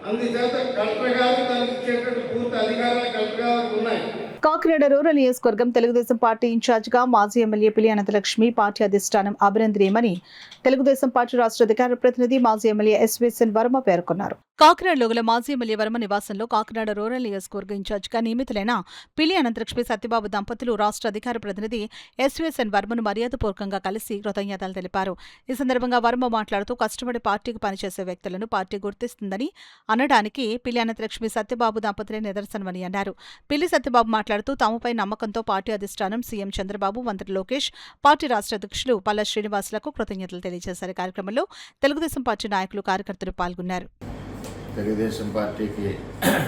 అందుచేత కలెక్టర్ గారు దానికి ఇచ్చేటువంటి పూర్తి అధికారాలు కలెక్టర్ గారికి ఉన్నాయి. కాకినాడ రూరల్ నియోజకవర్గం తెలుగుదేశం పార్టీ ఇన్ఛార్జిగా మాజీ ఎమ్మెల్యే పిలి అనంతలక్ష్మి పార్టీ అధిష్టానం అభినందనీయమని తెలుగుదేశం పార్టీ రాష్ట్ర అధికార ప్రతినిధి మాజీ ఎమ్మెల్యే ఎస్వీఎస్ఎన్ వర్మ పేర్కొన్నారు. కాకినాడలో గల మాజీ ఎమ్మెల్యే వర్మ నివాసంలో కాకినాడ రూరల్ నియోజకవర్గ ఇన్ఛార్జిగా నియమితులైన పిలి అనంతలక్ష్మి సత్యబాబు దంపతులు రాష్ట్ర అధికార ప్రతినిధి ఎస్వీఎస్ఎన్ వర్మను మర్యాదపూర్వకంగా కలిసి కృతజ్ఞతలు తెలిపారు. ఈ సందర్భంగా వర్మ మాట్లాడుతూ కష్టపడి పార్టీకి పనిచేసే వ్యక్తులను పార్టీ గుర్తిస్తుందని అనడానికి పిలి అనంతలక్ష్మి సత్యబాబు దంపతులే నిదర్శనమని అన్నారు. పిల్లి సత్యబాబు మాట్లాడుతూ తమపై నమ్మకంతో పార్టీ అధిష్టానం సీఎం చంద్రబాబు, మంత్రి లోకేష్, పార్టీ రాష్ట్ర అధ్యక్షులు పల్లా శ్రీనివాసులకు కృతజ్ఞతలు తెలియజేశారు. కార్యక్రమంలో తెలుగుదేశం పార్టీ నాయకులు, కార్యకర్తలు పాల్గొన్నారు. తెలుగుదేశం పార్టీకి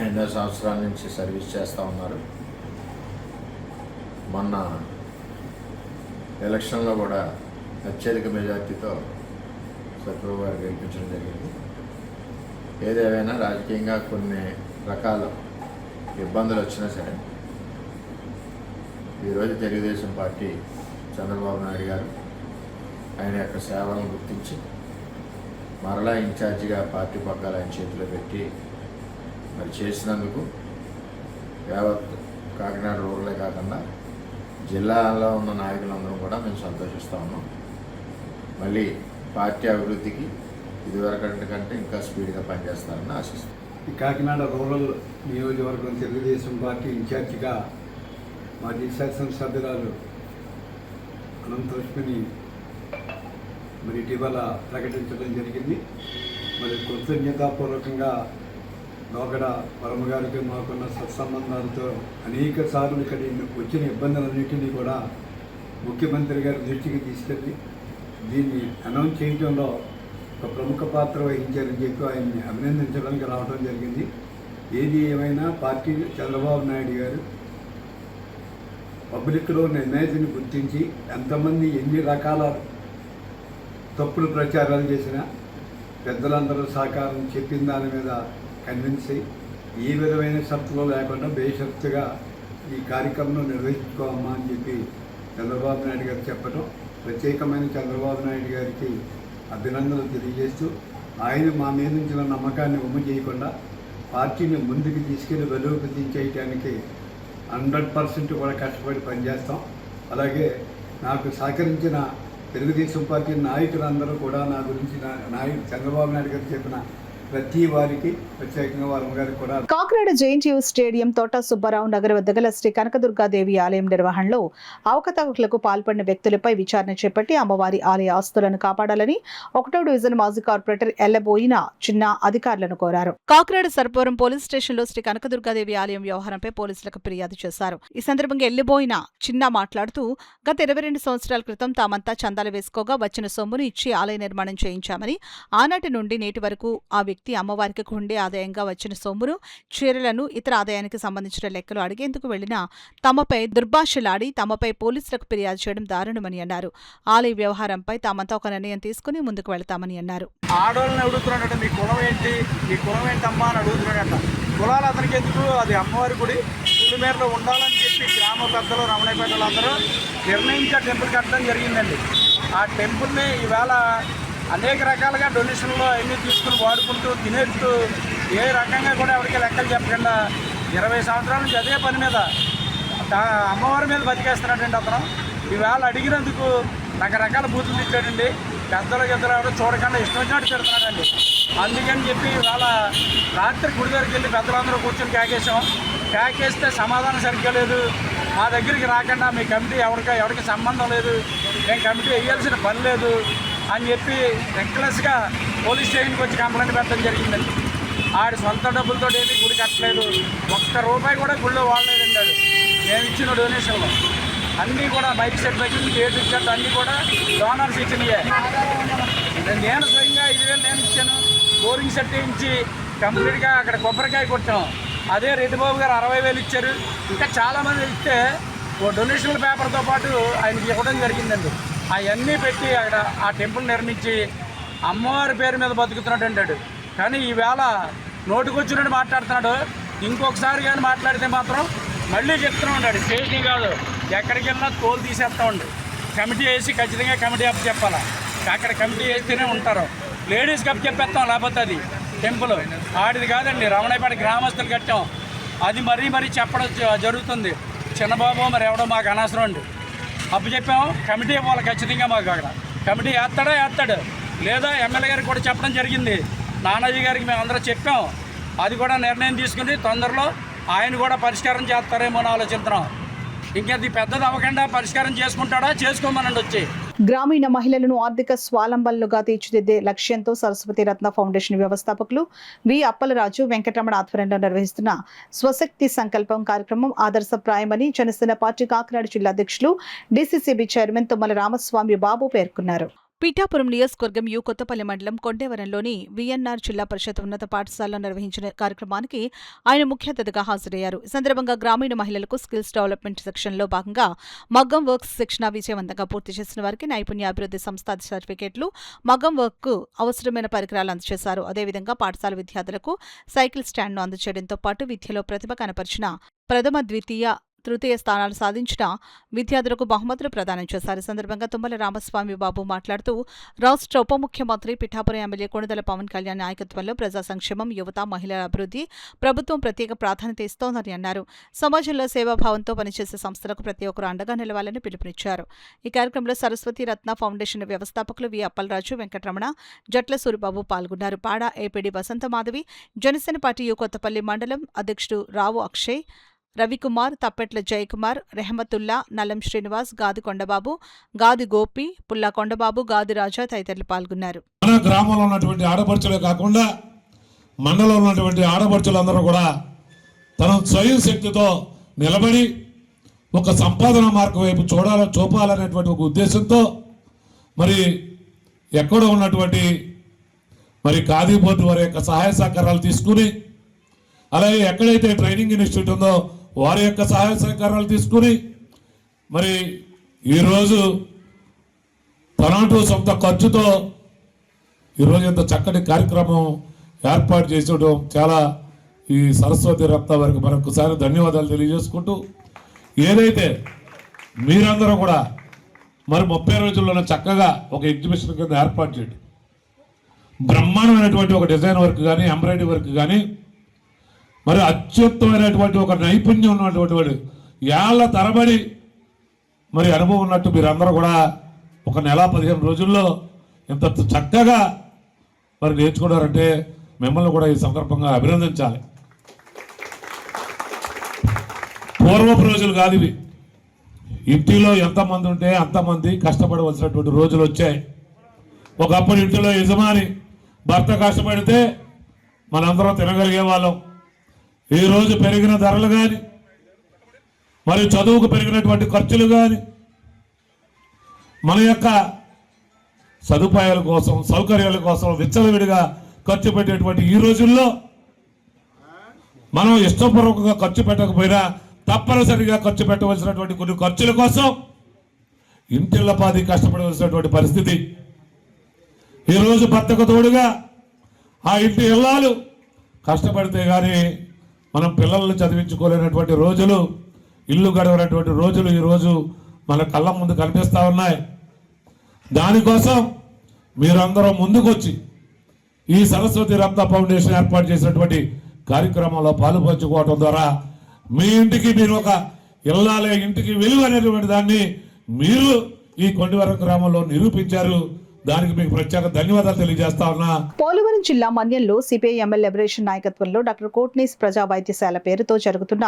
ఎన్నో సంవత్సరాల నుంచి సర్వీస్ చేస్తూ ఉన్నారు. మొన్న ఎలక్షన్లో కూడా అత్యధిక మెజార్టీతో సత్యబాబు గారు గెలిపించడం జరిగింది. ఏదేమైనా రాజకీయంగా కొన్ని రకాల ఇబ్బందులు వచ్చినా సరే ఈరోజు తెలుగుదేశం పార్టీ చంద్రబాబు నాయుడు గారు ఆయన యొక్క సేవలను గుర్తించి మరలా ఇన్ఛార్జిగా పార్టీ పగ్గాలు ఆయన చేతిలో పెట్టి మరి చేసినందుకు యావత్ కాకినాడ రూరలే కాకుండా జిల్లాలో ఉన్న నాయకులందరూ కూడా మేము సంతోషిస్తూ ఉన్నాం. మళ్ళీ పార్టీ అభివృద్ధికి ఇదివరకటి కంటే ఇంకా స్పీడ్గా పనిచేస్తారని ఆశిస్తున్నాం. ఈ కాకినాడ రూరల్ నియోజకవర్గం తెలుగుదేశం పార్టీ ఇన్ఛార్జిగా మాజీ శాసనసభ్యురాలు అనంతలక్ష్మిని మరి ఇటీవల ప్రకటించడం జరిగింది. మరి కృతజ్ఞతాపూర్వకంగా లోగడ వర్మ గారికి మాకున్న సత్సంబంధాలతో అనేక సార్లు ఇక్కడ వచ్చిన ఇబ్బందులన్నింటినీ కూడా ముఖ్యమంత్రి గారి దృష్టికి తీసుకెళ్ళి దీన్ని అనౌన్స్ చేయడంలో ఒక ప్రముఖ పాత్ర వహించారని చెప్పి ఆయన్ని అభినందించడానికి రావడం జరిగింది. ఏది ఏమైనా పార్టీ చంద్రబాబు నాయుడు గారు పబ్లిక్లో ఉన్న ఇమేజ్ని గుర్తించి ఎంతమంది ఎన్ని రకాల తప్పుడు ప్రచారాలు చేసినా పెద్దలందరూ సహకారం చెప్పిన దాని మీద కన్విన్స్ అయ్యి ఏ విధమైన షరతులు లేకుండా బేషరతుగా ఈ కార్యక్రమం నిర్వహించుకోమ్మా అని చెప్పి చంద్రబాబు నాయుడు గారు చెప్పడం ప్రత్యేకమైన చంద్రబాబు నాయుడు గారికి అభినందనలు తెలియజేస్తూ ఆయన మా మీద ఉంచిన నమ్మకాన్ని ఉమ్ము చేయకుండా పార్టీని ముందుకు తీసుకెళ్లి బలోపేతం చేయడానికి 100% కూడా కష్టపడి పనిచేస్తాం. అలాగే నాకు సహకరించిన తెలుగుదేశం పార్టీ నాయకులందరూ కూడా నా గురించి నాయకుడు చంద్రబాబు నాయుడు గారు చెప్పిన ప్రతి వారికి ప్రత్యేకంగా వర్మ గారికి కూడా. కాకినాడ జేఎన్టీయూ స్టేడియం తోట సుబ్బారావు నగర్ వద్ద గల శ్రీ కనకదుర్గాదేవి ఆలయం నిర్వహణలో అవకతవకలకు పాల్పడిన వ్యక్తులపై విచారణ చేపట్టి అమ్మవారి ఆలయ ఆస్తులను కాపాడాలని 1వ డివిజన్ మాజీ కార్పొరేటర్ ఎల్లబోయిన చిన్న అధికారులను కోరారు. కాకినాడ సర్పవరం పోలీస్ స్టేషన్లో శ్రీ కనకదుర్గాదేవి ఆలయం వ్యవహారంపై పోలీసులకు ఫిర్యాదు చేశారు. ఈ సందర్భంగా ఎల్లబోయిన చిన్న మాట్లాడుతూ గత 22 సంవత్సరాల క్రితం తామంతా చందాలు వేసుకోగా వచ్చిన సొమ్మును ఇచ్చి ఆలయ నిర్మాణం చేయించామని, ఆనాటి నుండి నేటి వరకు ఆ వ్యక్తి అమ్మవారికి హుండీ ఆదాయంగా వచ్చిన సొమ్మును, చీరలను, ఇతర ఆదాయానికి సంబంధించిన లెక్కలు అడిగేందుకు వెళ్లినా తమపై దుర్భాషలాడి తమపై పోలీసులకు ఫిర్యాదు చేయడం దారుణమని అన్నారు. ఆలయ వ్యవహారంపై తామంతా ఒక నిర్ణయం తీసుకుని ముందుకు వెళతామని అన్నారు. ఆడవాళ్ళని అడుగుతున్నాడట, మీ కులం ఏంటి, మీ కులం ఏంటమ్మా అని అడుగుతున్నాడట. కులాలు అతనికి ఎందుకు, అది అమ్మవారి గుడి పులిమేరలో ఉండాలని చెప్పి గ్రామ పెద్దలు, రమణపేటలు అందరూ నిర్ణయించి ఆ టెంపుల్ కట్టడం జరిగిందండి. ఆ టెంపుల్ని ఈవేళ అనేక రకాలుగా డొనేషన్లో అన్నీ తీసుకుని వాడుకుంటూ తినేస్తూ ఏ రకంగా కూడా ఎవరికి లెక్కలు చెప్పకుండా 20 సంవత్సరాల నుంచి అదే పని మీద అమ్మవారి మీద బతికేస్తున్నాడండి అతను. ఈవేళ అడిగినందుకు రకరకాల బూతులు తిట్టాడండి. పెద్దలు గిద్దలు ఎవరో చూడకుండా ఇష్టం వచ్చినట్టు తిడుతున్నాడండి. అందుకని చెప్పి ఇవాళ రాత్రి గుడి దగ్గరికి వెళ్ళి పెద్దలందరూ కూర్చొని కేకేస్తే సమాధానం సరిగ్గా లేదు, మా దగ్గరికి రాకుండా మీ కమిటీ ఎవరికి సంబంధం లేదు, మేము కమిటీ వేయాల్సిన పని లేదు అని చెప్పి రెక్లెస్గా పోలీస్ స్టేషన్కి వచ్చి కంప్లైంట్ పెట్టడం జరిగిందండి. ఆడి సొంత డబ్బులతో ఏమీ గుడి కట్టలేదు, ₹1 కూడా గుడిలో వాడలేదండి. అది మేము ఇచ్చిన డొనేషన్లో అన్నీ కూడా బైక్ సెట్ దగ్గర గేట్ ఇచ్చాడు, అన్నీ కూడా డోనర్స్ ఇచ్చినయే. నేను స్వయంగా 5,000 నేను ఇచ్చాను. బోరింగ్ సెట్ ఇచ్చి కంప్లీట్గా అక్కడ కొబ్బరికాయ కొట్టాం. అదే రెడ్డిబాబు గారు 60,000 ఇచ్చారు. ఇంకా చాలామంది ఇస్తే ఓ డొనేషన్ల పేపర్తో పాటు ఆయనకి ఇవ్వడం జరిగిందండి. అవన్నీ పెట్టి అక్కడ ఆ టెంపుల్ నిర్మించి అమ్మవారి పేరు మీద బతుకుతున్నాడు అంటాడు. కానీ ఈవేళ నోటికొచ్చినట్టు మాట్లాడుతున్నాడు. ఇంకొకసారి కానీ మాట్లాడితే మాత్రం మళ్ళీ చెప్తూ ఉన్నాడు, స్టేషన్ కాదు ఎక్కడికి వెళ్ళినా తోలు తీసేస్తూ ఉండు. కమిటీ వేసి ఖచ్చితంగా కమిటీ అప్పు చెప్పాలా, అక్కడ కమిటీ వేస్తేనే ఉంటారు. లేడీస్కి అప్పు చెప్పేస్తాం, లేకపోతే అది టెంపుల్ ఆడిది కాదండి, రమణపేట గ్రామస్తులు కట్టాం. అది మరీ చెప్పడం జరుగుతుంది. చిన్నబాబు మరి ఎవడో మాకు అనవసరం అండి. అప్పు చెప్పాము, కమిటీ ఇవ్వాలి ఖచ్చితంగా. మాకు అక్కడ కమిటీ వేస్తాడు, లేదా ఎమ్మెల్యే గారికి కూడా చెప్పడం జరిగింది. నానాజీ గారికి మేము అందరూ చెప్పాం. అది కూడా నిర్ణయం తీసుకుని తొందరలో ఆయన కూడా పరిష్కారం చేస్తారేమో అని ఆలోచిస్తున్నాం. ఇంకది పెద్దది అవ్వకుండా పరిష్కారం చేసుకుంటాడా, చేసుకోమనండి వచ్చి. గ్రామీణ మహిళలను ఆర్థిక స్వావలంబనలుగా తీర్చిదిద్దే లక్ష్యంతో సరస్వతి రత్న ఫౌండేషన్ వ్యవస్థాపకులు వి అప్పలరాజు వెంకటరమణ ఆధ్వర్యంలో నిర్వహిస్తున్న స్వశక్తి సంకల్పం కార్యక్రమం ఆదర్శప్రాయమని జనసేన పార్టీ కాకినాడ జిల్లా అధ్యక్షులు డీసీసీబీ చైర్మన్ తుమ్మల రామస్వామి బాబు పేర్కొన్నారు. పిఠాపురం నియోజకవర్గం యు కొత్తపల్లి మండలం కొండేవరంలోని విఎన్ఆర్ జిల్లా పరిషత్ ఉన్నత పాఠశాలలో నిర్వహించిన కార్యక్రమానికి ఆయన ముఖ్య అతిథిగా హాజరయ్యారు. ఈ సందర్భంగా గ్రామీణ మహిళలకు స్కిల్స్ డెవలప్మెంట్ సెక్షన్లో భాగంగా మగ్గం వర్క్స్ శిక్షణ విజయవంతంగా పూర్తి చేసిన వారికి నైపుణ్యాభివృద్ధి సంస్థ సర్టిఫికేట్లు, మగ్గం వర్క్ అవసరమైన పరికరాలు అందజేశారు. అదేవిధంగా పాఠశాల విద్యార్థులకు సైకిల్ స్టాండ్ను అందజేయడంతో పాటు విద్యలో ప్రతిభ కనపరిచిన ప్రథమ, ద్వితీయ, తృతీయ స్థానాలు సాధించిన విద్యార్థులకు బహుమతులు ప్రదానం చేశారు. ఈ సందర్భంగా తుమ్మల రామస్వామి బాబు మాట్లాడుతూ రాష్ట్ర ఉప ముఖ్యమంత్రి పిఠాపురం ఎమ్మెల్యే కొణిదెల పవన్ కళ్యాణ్ నాయకత్వంలో ప్రజా సంక్షేమం, యువత, మహిళల అభివృద్ధి ప్రభుత్వం ప్రత్యేక ప్రాధాన్యత ఇస్తోందని అన్నారు. సమాజంలో సేవాభావంతో పనిచేసే సంస్థలకు ప్రతి ఒక్కరూ అండగా నిలవాలని పిలుపునిచ్చారు. ఈ కార్యక్రమంలో సరస్వతి రత్న ఫౌండేషన్ వ్యవస్థాపకులు వి అప్పలరాజు, వెంకటరమణ, జట్ల సూరిబాబు పాల్గొన్నారు. పాడా ఏపీడీ వసంత మాధవి, జనసేన పార్టీ యు కొత్తపల్లి మండలం అధ్యక్షుడు రావు అక్షయ్, రవికుమార్, తప్పెట్ల జయకుమార్, రెహమతుల్లా, నల్లం శ్రీనివాస్, గాది కొండబాబు, గాది గోపి, పుల్లా కొండబాబు, గాది రాజా తదితరులు పాల్గొన్నారు. మన గ్రామంలో ఉన్నటువంటి ఆడపడుచులే కాకుండా మండలంలో ఉన్నటువంటి ఆడపడుచులందరూ కూడా తన స్వయం శక్తితో నిలబడి ఒక సంపాదన మార్గం వైపు చూపాలనేటువంటి ఒక ఉద్దేశంతో మరి ఎక్కడో ఉన్నటువంటి మరి ఖాదీ బోర్డు వారి యొక్క సహాయ సహకారాలు తీసుకుని, అలాగే ఎక్కడైతే ట్రైనింగ్ ఇన్స్టిట్యూట్ ఉందో వారి యొక్క సహాయ సహకారాలు తీసుకుని మరి ఈరోజు తనంటూ సొంత ఖర్చుతో ఈరోజు ఇంత చక్కటి కార్యక్రమం ఏర్పాటు చేసడం చాలా ఈ సరస్వతి రత్న వారికి మరొకసారి ధన్యవాదాలు తెలియజేసుకుంటూ, ఏదైతే మీరందరూ కూడా మరి 30 రోజుల్లోనే చక్కగా ఒక ఎగ్జిబిషన్ కింద ఏర్పాటు చేయడం, బ్రహ్మాండమైనటువంటి ఒక డిజైన్ వర్క్ కానీ, ఎంబ్రాయిడరీ వర్క్ కానీ, మరి అత్యుత్తమైనటువంటి ఒక నైపుణ్యం ఉన్నటువంటి ఏళ్ల తరబడి మరి అనుభవం ఉన్నట్టు మీరందరూ కూడా ఒక నెల 15 రోజుల్లో ఇంత చక్కగా మరి నేర్చుకున్నారంటే మిమ్మల్ని కూడా ఈ సందర్భంగా అభినందించాలి. పూర్వపు రోజులు కాదు ఇవి. ఇంటిలో ఎంతమంది ఉంటే అంతమంది కష్టపడవలసినటువంటి రోజులు వచ్చాయి. ఒకప్పుడు ఇంటిలో యజమాని భర్త కష్టపడితే మనందరం తినగలిగే వాళ్ళం. ఈరోజు పెరిగిన ధరలు కానీ, మరి చదువుకు పెరిగినటువంటి ఖర్చులు కానీ, మన యొక్క సదుపాయాల కోసం, సౌకర్యాల కోసం విచ్చలవిడిగా ఖర్చు పెట్టేటువంటి ఈ రోజుల్లో మనం ఇష్టపూర్వకంగా ఖర్చు పెట్టకపోయినా తప్పనిసరిగా ఖర్చు పెట్టవలసినటువంటి కొన్ని ఖర్చుల కోసం ఇంటిల్లపాది కష్టపడవలసినటువంటి పరిస్థితి. ఈరోజు భర్తకు తోడుగా ఆ ఇంటి ఇల్లాలు కష్టపడితే కానీ మనం పిల్లల్ని చదివించుకోలేనటువంటి రోజులు, ఇల్లు గడవనటువంటి రోజులు ఈరోజు మన కళ్ళ ముందు కనిపిస్తూ ఉన్నాయి. దానికోసం మీరందరూ ముందుకొచ్చి ఈ సరస్వతి రత్న ఫౌండేషన్ ఏర్పాటు చేసినటువంటి కార్యక్రమంలో పాలు పంచుకోవడం ద్వారా మీ ఇంటికి మీరు ఒక ఇల్లాలే, ఇంటికి వెలుగు అనేటువంటి దాన్ని మీరు ఈ కొండవరం గ్రామంలో నిరూపించారు. దానికి మీకు ప్రత్యేక ధన్యవాదాలు తెలియజేస్తా ఉన్నా. పోలవరం జిల్లా మన్యంలో సిపిఐ ఎమ్మెల్యే లిబరేషన్ నాయకత్వంలో డాక్టర్ కోట్నీస్ ప్రజా వైద్యశాల పేరుతో జరుగుతున్న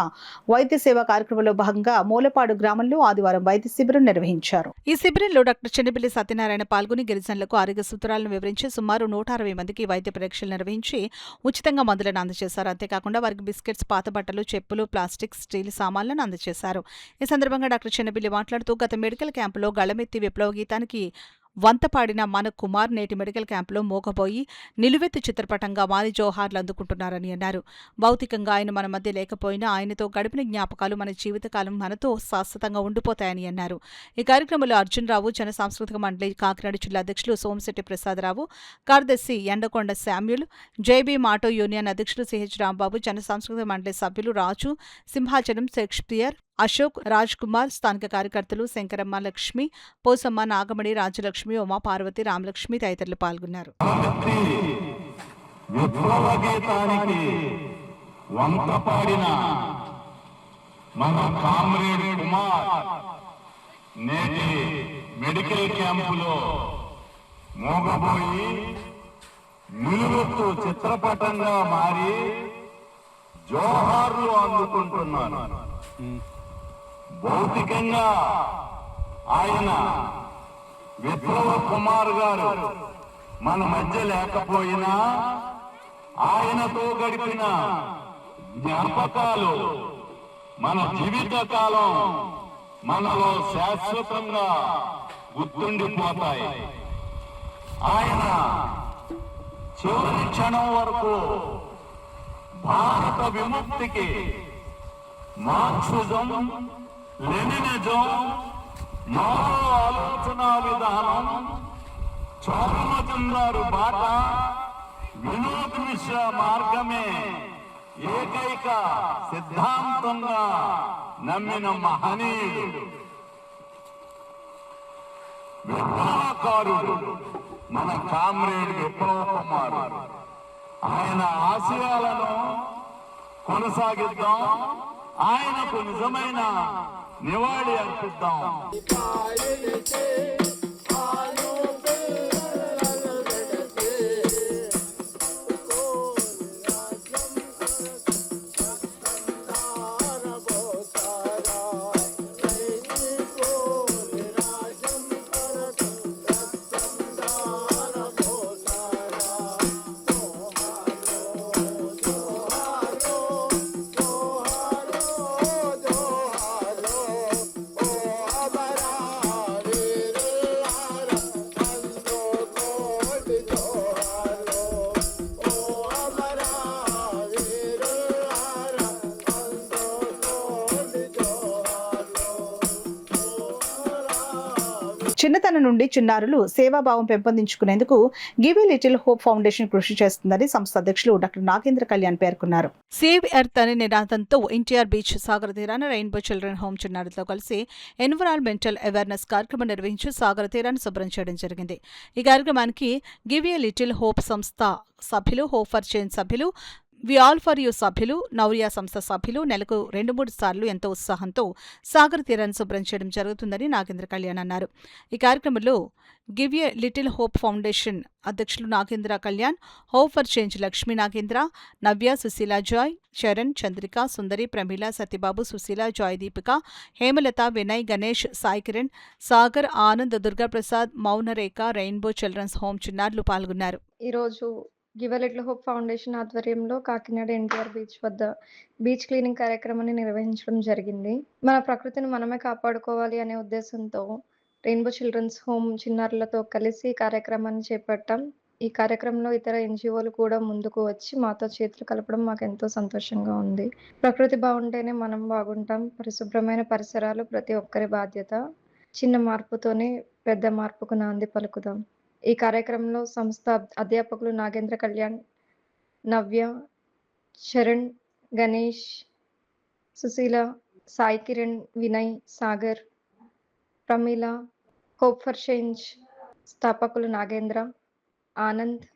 వైద్య సేవా కార్యక్రమంలో భాగంగా మూలపాడు గ్రామంలో ఆదివారం వైద్య శిబిరం నిర్వహించారు. ఈ శిబిరంలో డాక్టర్ చెన్నపల్లి సత్యనారాయణ పాల్గొని గిరిజనులకు ఆరోగ్య సూత్రాలను వివరించి సుమారు 160 మందికి వైద్య పరీక్షలు నిర్వహించి ఉచితంగా మందులను అందజేశారు. అంతేకాకుండా వారికి బిస్కెట్స్, పాత బట్టలు, చెప్పులు, ప్లాస్టిక్, స్టీల్ సామాన్లను అందజేశారు. ఈ సందర్భంగా డాక్టర్ చెన్నపల్లి మాట్లాడుతూ గత మెడికల్ క్యాంపులో గళమెత్తి విప్లవ గీతానికి వంత పాడిన మన కుమార్ నేటి మెడికల్ క్యాంపులో మోగబోయి నిలువెత్తు చిత్రపటంగా మారి జోహార్లు అందుకుంటున్నారని అన్నారు. భౌతికంగా ఆయన మన మధ్య లేకపోయినా ఆయనతో గడిపిన జ్ఞాపకాలు మన జీవితకాలం మనతో శాశ్వతంగా ఉండిపోతాయని అన్నారు. ఈ కార్యక్రమంలో అర్జున్ రావు, జన సాంస్కృతిక మండలి కాకినాడ జిల్లా అధ్యక్షులు సోమశెట్టి ప్రసాదరావు, కార్యదర్శి ఎండకొండ శామ్యుల్, జేబీ ఆటో యూనియన్ అధ్యక్షులు సిహెచ్ రాంబాబు, జన సాంస్కృతిక మండలి సభ్యులు రాజు, సింహాచలం, షేక్స్పియర్, అశోక్, రాజ్ కుమార్, స్థానిక కార్యకర్తలు శంకరమ్మ, లక్ష్మి, పోసమ్మ, నాగమణి, రాజలక్ష్మి, ఉమా పార్వతి, రామలక్ష్మి తదితరులు పాల్గొన్నారు. మెడికల్ క్యాంపులో మోగబోయి నిలువెత్తు చిత్రపటంగా మారి జోహార్లు అందుకుంటున్నాను. భౌతికంగా ఆయన విప్లవ కుమార్ గారు మన మధ్య లేకపోయినా ఆయనతో గడిపిన జ్ఞాపకాలు మన జీవితకాలం మనలో శాశ్వతంగా గుర్తుండిపోతాయి. ఆయన చివరి క్షణం వరకు భారత విముక్తికి మార్క్సిజం, లెనినిజం, మానవ ఆలోచన విధానం, చోళమజందారు బాట, వినోద్ మిశ్రా మార్గమే ఏకైక సిద్ధాంతంగా నమ్మిన మహనీయుడు, విప్లవకారుడు మన కామ్రేడ్ విప్లవ కుమార్. ఆయన ఆశయాలను కొనసాగిద్దాం, ఆయనకు నిజమైన నివాళి అర్పిద్దాం. చిన్నతనం నుండి చిన్నారులు సేవాభావం పెంపొందించుకునేందుకు give a little hope foundation కృషి చేస్తుందని సంస్థ అధ్యక్షులు డాక్టర్ నాగేంద్ర కళ్యాణ్ పేర్కొన్నారు. సేవ్ ఎర్త్ అనే నినాదంతో ఎన్టీఆర్ బీచ్ సాగర తీరాన రెయిన్బో చిల్డ్రన్ హోమ్ చిన్నారులతో కలిసి ఎన్విరాన్మెంటల్ అవేర్నెస్ కార్యక్రమం నిర్వహించి సాగర తీరాన్ని శుభ్రం చేయడం జరిగింది. ఈ కార్యక్రమానికి గివ్ ఎ లిటిల్ హోప్ సంస్థ సభ్యులు, హోప్ ఫర్ చేంజ్ సభ్యులు, వి ఆల్ ఫర్ యూ సభ్యులు, నౌరియా సంస్థ సభ్యులు నెలకు 2-3 సార్లు ఎంతో ఉత్సాహంతో సాగర తీరాన్ని శుభ్రం చేయడం జరుగుతుందని నాగేంద్ర కళ్యాణ్ అన్నారు. ఈ కార్యక్రమంలో give a little hope foundation అధ్యక్షులు Nagendra Kalyan, hope for change Lakshmi Nagendra, Navya, Sushila Joy, Charan, Chandrika, Sundari, Pramila, Satyababu, Sushila, Joy Deepika, Hemalatha, Vinay, Ganesh, Sai Kiran, Sagar, Anand, Durgaprasad, Mounarekha, rainbow children's home చిన్నారులు పాల్గొన్నారు. ఈరోజు give a little hope foundation ఆధ్వర్యంలో కాకినాడ ఎన్టీఆర్ బీచ్ వద్ద బీచ్ క్లీనింగ్ కార్యక్రమాన్ని నిర్వహించడం జరిగింది. మన ప్రకృతిని మనమే కాపాడుకోవాలి అనే ఉద్దేశంతో రెయిన్బో చిల్డ్రన్స్ హోమ్ చిన్నారులతో కలిసి కార్యక్రమాన్ని చేపట్టాం. ఈ కార్యక్రమంలో ఇతర ఎన్జిఓలు కూడా ముందుకు వచ్చి మాతో చేతులు కలపడం మాకు ఎంతో సంతోషంగా ఉంది. ప్రకృతి బాగుంటేనే మనం బాగుంటాం. పరిశుభ్రమైన పరిసరాలు ప్రతి ఒక్కరి బాధ్యత. చిన్న మార్పుతోనే పెద్ద మార్పుకు నాంది పలుకుదాం. ఈ కార్యక్రమంలో సంస్థ అధ్యాపకులు Nagendra Kalyan, Navya, Charan, Ganesh, Sushila, Sai Kiran, Vinay, Sagar, Pramila, hope for change స్థాపకులు నాగేంద్ర, ఆనంద్,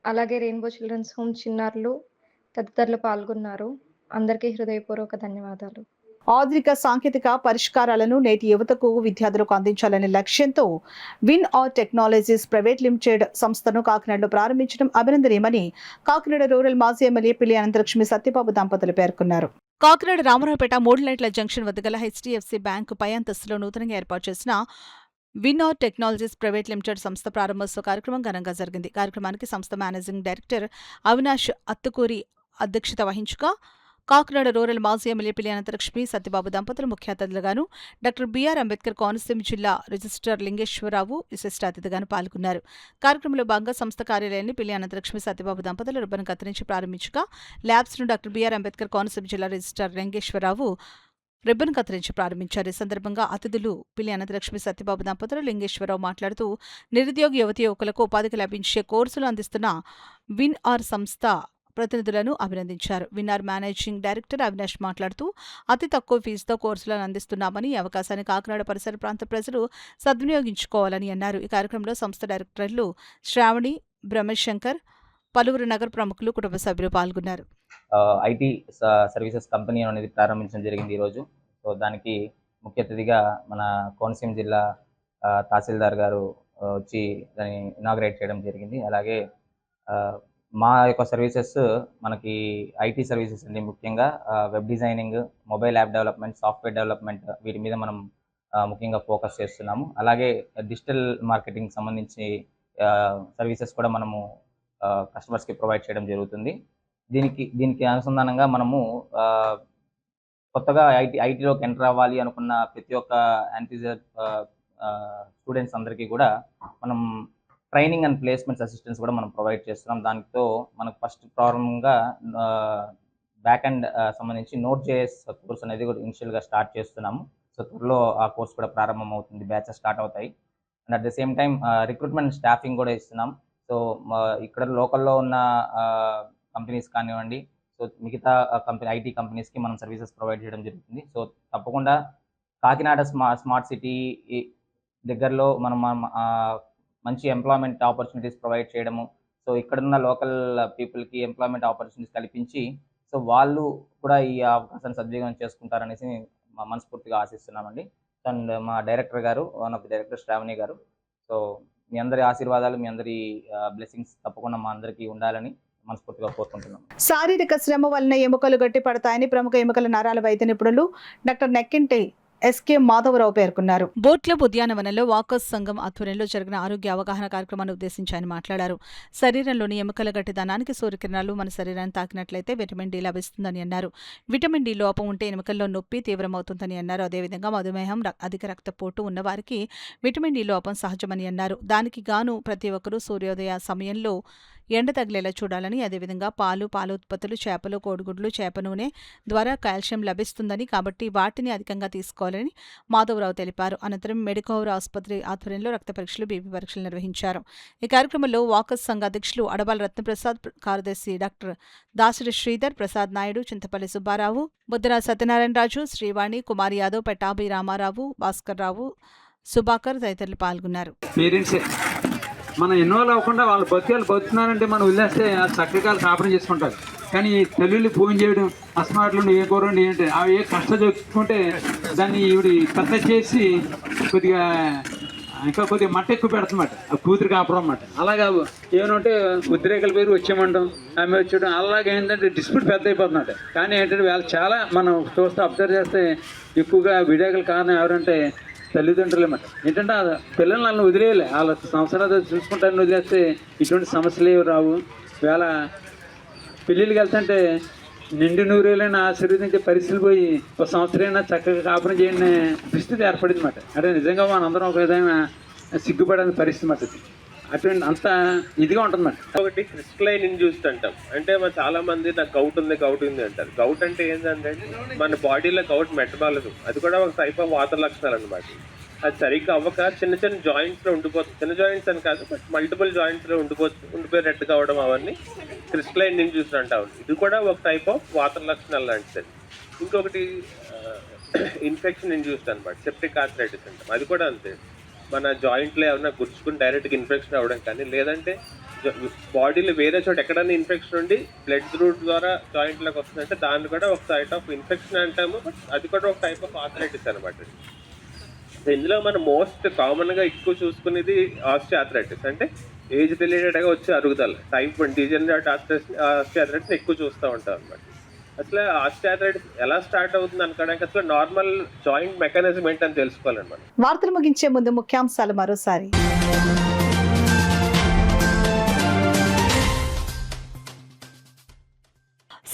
అలాగే రెయిన్బో చిల్డ్రన్స్ హోమ్ చిన్నారులు తదితరులు పాల్గొన్నారు. అందరికీ హృదయపూర్వక ధన్యవాదాలు. ఆధునిక సాంకేతిక పరిష్కారాలను నేటి యువతకు, విద్యార్థులకు అందించాలనే లక్ష్యంతో win are technologies private limited సంస్థను కాకినాడలో ప్రారంభించడం అభినందనీయమని కాకినాడ రూరల్ మాజీ ఎమ్మెల్యే పిల్లి అనంతలక్ష్మి సత్యబాబు దంపతులు పేర్కొన్నారు. కాకినాడ రామరావుపేట 3 లైట్ల జంక్షన్ వద్ద గల హెచ్డిఎఫ్సి బ్యాంకు పై అంతస్తులో నూతనంగా ఏర్పాటు చేసిన win are technologies private limited సంస్థ ప్రారంభోత్సవ కార్యక్రమం ఘనంగా జరిగింది. కార్యక్రమానికి సంస్థ మేనేజింగ్ డైరెక్టర్ అవినాష్ అత్తుకూరి అధ్యక్షత వహించగా కాకినాడ రూరల్ మాజీ ఎమ్మెల్యే పిల్లి అనంతలక్ష్మి సత్యబాబు దంపతులు ముఖ్య అతిథులుగాను, డాక్టర్ బిఆర్ అంబేద్కర్ కోనసీమ జిల్లా రిజిస్ట్రార్ లింగేశ్వరరావు విశిష్ట అతిథిగాను పాల్గొన్నారు. కార్యక్రమంలో భాగంగా సంస్థ కార్యాలయాన్ని పిల్లి అనంతలక్ష్మి సత్యబాబు దంపతులు రిబ్బన్ కత్తిరించి ప్రారంభించగా ల్యాబ్స్ను డాక్టర్ బిఆర్ అంబేద్కర్ కోనసీమ జిల్లా రిజిస్ట్రార్ లింగేశ్వరరావు రిబ్బన్ కత్తిరించి ప్రారంభించారు. ఈ సందర్భంగా అతిథులు పిల్లి అనంతలక్ష్మి సత్యబాబు దంపతులు లింగేశ్వరరావు మాట్లాడుతూ నిరుద్యోగ యువతీ యువకులకు ఉపాధికి లభించే కోర్సులు అందిస్తున్న విన్ ఆర్ సంస్థ ప్రతినిధులను అభినందించారు. విన్నర్ మేనేజింగ్ డైరెక్టర్ అవినాష్ మాట్లాడుతూ అతి తక్కువ ఫీజుతో కోర్సులను అందిస్తున్నామని, ఈ అవకాశాన్ని కాకినాడ పరిసర ప్రాంత ప్రజలు సద్వినియోగించుకోవాలని అన్నారు. ఈ కార్యక్రమంలో సంస్థ డైరెక్టర్లు శ్రావణి, బ్రహ్మశంకర్, పలువురు నగర ప్రముఖులు, కుటుంబ సభ్యులు పాల్గొన్నారు. ఐటీ సర్వీసెస్ కంపెనీ అనేది ప్రారంభించడం జరిగింది ఈరోజు. సో దానికి ముఖ్య అతిథిగా మన కోనసీమ జిల్లా తహసీల్దార్ గారు వచ్చి దాన్ని ఇనాగ్రేట్ చేయడం జరిగింది. అలాగే మా యొక్క సర్వీసెస్ మనకి ఐటీ సర్వీసెస్ అండి, ముఖ్యంగా web designing, mobile app development, software development, వీటి మీద మనం ముఖ్యంగా ఫోకస్ చేస్తున్నాము. అలాగే డిజిటల్ మార్కెటింగ్ సంబంధించి సర్వీసెస్ కూడా మనము కస్టమర్స్కి ప్రొవైడ్ చేయడం జరుగుతుంది. దీనికి అనుసంధానంగా మనము కొత్తగా ఐటీలోకి ఎంటర్ అవ్వాలి అనుకున్న ప్రతి ఒక్క స్టూడెంట్స్ అందరికీ కూడా మనం ట్రైనింగ్ అండ్ ప్లేస్మెంట్స్ అసిస్టెన్స్ కూడా మనం ప్రొవైడ్ చేస్తున్నాం. దానితో మనకు ఫస్ట్ ప్రారంభంగా బ్యాక్ అండ్ సంబంధించి Node.js కోర్స్ అనేది కూడా ఇనిషియల్గా స్టార్ట్ చేస్తున్నాము. సో త్వరలో ఆ కోర్స్ కూడా ప్రారంభం అవుతుంది, బ్యాచెస్ స్టార్ట్ అవుతాయి. And at the same time recruitment staffing కూడా ఇస్తున్నాం. సో ఇక్కడ లోకల్లో ఉన్న కంపెనీస్ కానివ్వండి, సో మిగతా ఐటీ కంపెనీస్కి మనం సర్వీసెస్ ప్రొవైడ్ చేయడం జరుగుతుంది. సో తప్పకుండా కాకినాడ స్మార్ట్ సిటీ దగ్గరలో మనం మంచి ఎంప్లాయ్మెంట్ ఆపర్చునిటీస్ ప్రొవైడ్ చేయడము, సో ఇక్కడున్న లోకల్ పీపుల్కి ఎంప్లాయ్మెంట్ ఆపర్చునిటీస్ కల్పించి సో వాళ్ళు కూడా ఈ అవకాశాన్ని సద్వినియోగం చేసుకుంటారనేసి మనస్ఫూర్తిగా ఆశిస్తున్నామండి. అండ్ మా డైరెక్టర్ గారు, one of the director Shravani garu, so మీ అందరి ఆశీర్వాదాలు, మీ అందరి బ్లెస్సింగ్స్ తప్పకుండా మా అందరికీ ఉండాలని మనస్ఫూర్తిగా కోరుకుంటున్నాం. శారీరక శ్రమ వలన ఎముకలు గట్టి పడతాయని ప్రముఖ ఎముకల నరాల వైద్య నిపుణులు డాక్టర్ నెక్కింటి ఎస్కే మాధవరావు పేర్కొన్నారు. బోట్ క్లబ్ ఉద్యానవనంలో వాకర్స్ సంఘం ఆధ్వర్యంలో జరిగిన ఆరోగ్య అవగాహన కార్యక్రమాన్ని ఉద్దేశించి ఆయన మాట్లాడారు. శరీరంలోని ఎముకల గట్టిదనానికి సూర్యకిరణాలు మన శరీరాన్ని తాకినట్లయితే విటమిన్ డి లభిస్తుందని అన్నారు. విటమిన్ డి లోపం ఉంటే ఎముకల్లో నొప్పి తీవ్రమవుతుందని అన్నారు. అదేవిధంగా మధుమేహం, అధిక రక్తపోటు ఉన్నవారికి విటమిన్ డి లోపం సహజమని అన్నారు. దానికి గాను ప్రతి ఒక్కరూ సూర్యోదయ సమయంలో ఎండ తగిలేలా చూడాలని, అదేవిధంగా పాలు, పాల ఉత్పత్తులు, చేపలు, కోడిగుడ్లు, చేప నూనె ద్వారా కాల్షియం లభిస్తుందని, కాబట్టి వాటిని అధికంగా తీసుకోవాలని మాధవరావు తెలిపారు. అనంతరం మెడికవర్ ఆసుపత్రి ఆధ్వర్యంలో రక్త పరీక్షలు, బీపీ పరీక్షలు నిర్వహించారు. ఈ కార్యక్రమంలో వాకర్స్ సంఘ అధ్యక్షులు అడబాల రత్నప్రసాద్, కార్యదర్శి డాక్టర్ దాసరి శ్రీధర్, ప్రసాద్ నాయుడు, చింతపల్లి సుబ్బారావు, బుద్ధరాజ్ సత్యనారాయణరాజు, శ్రీవాణి, కుమారి యాదవ్, పెటాబి రామారావు, భాస్కర్ రావు, సుభాకర్ తదితరులు పాల్గొన్నారు. మనం ఇన్వాల్వ్ అవ్వకుండా వాళ్ళ బతుకుతున్నారంటే మనం వదిలేస్తే చక్కగా కాపురం చేసుకుంటారు. కానీ తల్లుళ్ళు ఫోన్ చేయడం, అస్మాట్లు ఏ కూరండి ఏంటి అవి ఏ కష్టం చూసుకుంటే దాన్ని ఈవిడ పెద్ద చేసి కొద్దిగా మట్ట ఎక్కువ పెడుతున్నమాట, ఆ కూతురు కాపురం అన్నమాట. అలాగా ఏమంటే ఉద్రేకల పేరు వచ్చేయమంటాం, ఆమె వచ్చేయడం, అలాగే ఏంటంటే డిస్ప్యూట్ పెద్ద అయిపోతున్నట్టు. కానీ ఏంటంటే వాళ్ళు చాలా మనం చూస్తే అబ్జర్వ్ చేస్తే ఎక్కువగా విడాకుల కారణం ఎవరంటే తల్లిదండ్రులు అన్నమాట. ఏంటంటే పిల్లల్ని వాళ్ళని వదిలేయాలి, వాళ్ళ సంవత్సరాలు చూసుకుంటారని వదిలేస్తే ఇటువంటి సమస్యలు ఏవి రావు. వేళ పెళ్ళిళ్ళకి వెళ్తుంటే నిండు నూరేళ్ళైనా ఆశీర్వదించే పరిస్థితులు పోయి ఒక సంవత్సరైనా చక్కగా కాపురం చేయని పరిస్థితి ఏర్పడింది అన్నమాట. అంటే నిజంగా మనందరం ఒక విధంగా సిగ్గుపడని పరిస్థితి అన్నమాట. అటువంటి అంత ఇదిగా ఉంటుందన్నమాట. ఒకటి క్రిస్టలైన్ ఇండ్యూస్డ్ అంటాం. అంటే మన చాలా మంది నాకు గౌట్ ఉంది అంటారు. గౌట్ అంటే ఏంటంటే మన బాడీలో గౌట్ మెటబాలిజం, అది కూడా ఒక టైప్ ఆఫ్ వాటర్ లక్షణాలు అనమాట. అది సరిగ్గా అవ్వక చిన్న చిన్న జాయింట్స్లో ఉండిపోతుంది. చిన్న జాయింట్స్ అని కాదు, బట్ మల్టిపుల్ జాయింట్స్లో ఉండిపోయి రెడ్ కావడం, అవన్నీ క్రిస్టలైన్ ఇండ్యూస్డ్ అంటాం. ఇది కూడా ఒక టైప్ ఆఫ్ వాటర్ లక్షణాలు లాంటిది. ఇంకొకటి ఇన్ఫెక్షన్ ఇండ్యూస్డ్ అనమాట, సెప్టిక్ ఆర్థరైటిస్ అంటాం. అది కూడా అంతే, మన జాయింట్లో ఏమైనా గుర్చుకుని డైరెక్ట్గా ఇన్ఫెక్షన్ అవ్వడం కానీ, లేదంటే బాడీలో వేరే చోట ఎక్కడైనా ఇన్ఫెక్షన్ ఉండి బ్లడ్ రూట్ ద్వారా జాయింట్లోకి వస్తుందంటే దాన్ని కూడా ఒక టైప్ ఆఫ్ ఇన్ఫెక్షన్ అంటాము. బట్ అది కూడా ఒక టైప్ ఆఫ్ ఆర్థరైటిస్ అనమాట. ఇందులో మనం మోస్ట్ కామన్గా ఎక్కువ చూసుకునేది ఆస్టియోఆర్థరైటిస్, అంటే ఏజ్ రిలేటెడ్గా వచ్చే అరుగుదల. టైప్ 1 డీజనరేటివ్ ఆస్టియోఆర్థరైటిస్ ఎక్కువ చూస్తూ ఉంటాం అనమాట. అసలు ఆస్టియోఆర్థరైటిస్ ఎలా స్టార్ట్ అవుతుంది అనుకోవడానికి అసలు నార్మల్ జాయింట్ మెకానిజం ఏంటని తెలుసుకోవాలన్నమాట. వార్తలు ముగించే ముందు ముఖ్యాంశాలు మరోసారి.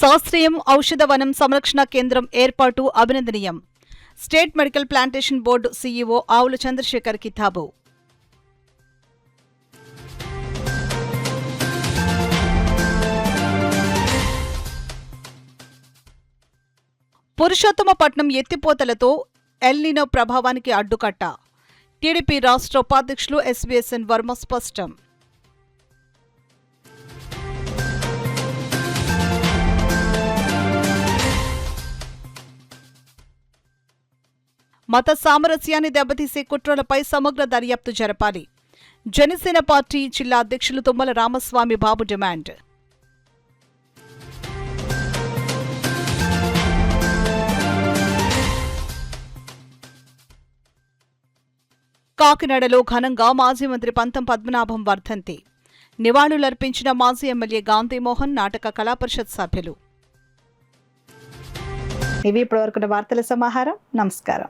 శాస్త్రీయం ఔషధ వనం సంరక్షణ కేంద్రం ఏర్పాటు అభినందనీయం. State medical plantation board CEO Avula Chandrasekhar కితాబు. Purushottapatnam ఎత్తిపోతలతో El Niño ప్రభావానికి అడ్డుకట్ట. టీడీపీ రాష్ట్ర ఉపాధ్యక్షులు ఎస్వీఎస్ఎన్ వర్మ స్పష్టం. మత సామరస్యాన్ని దెబ్బతీసే కుట్రలపై సమగ్ర దర్యాప్తు జరపాలి. జనసేన పార్టీ జిల్లా అధ్యక్షులు తుమ్మల రామస్వామి బాబు డిమాండ్. కాకినాడలో ఘనంగా మాజీ మంత్రి పంతం పద్మనాభం వర్ధంతి. నివాళులర్పించిన మాజీ ఎమ్మెల్యే గాంధీమోహన్, నాటక కళాపరిషత్ సభ్యులు. ఇవి ఇప్పటివరకు వార్తల సమాహారం. నమస్కారం.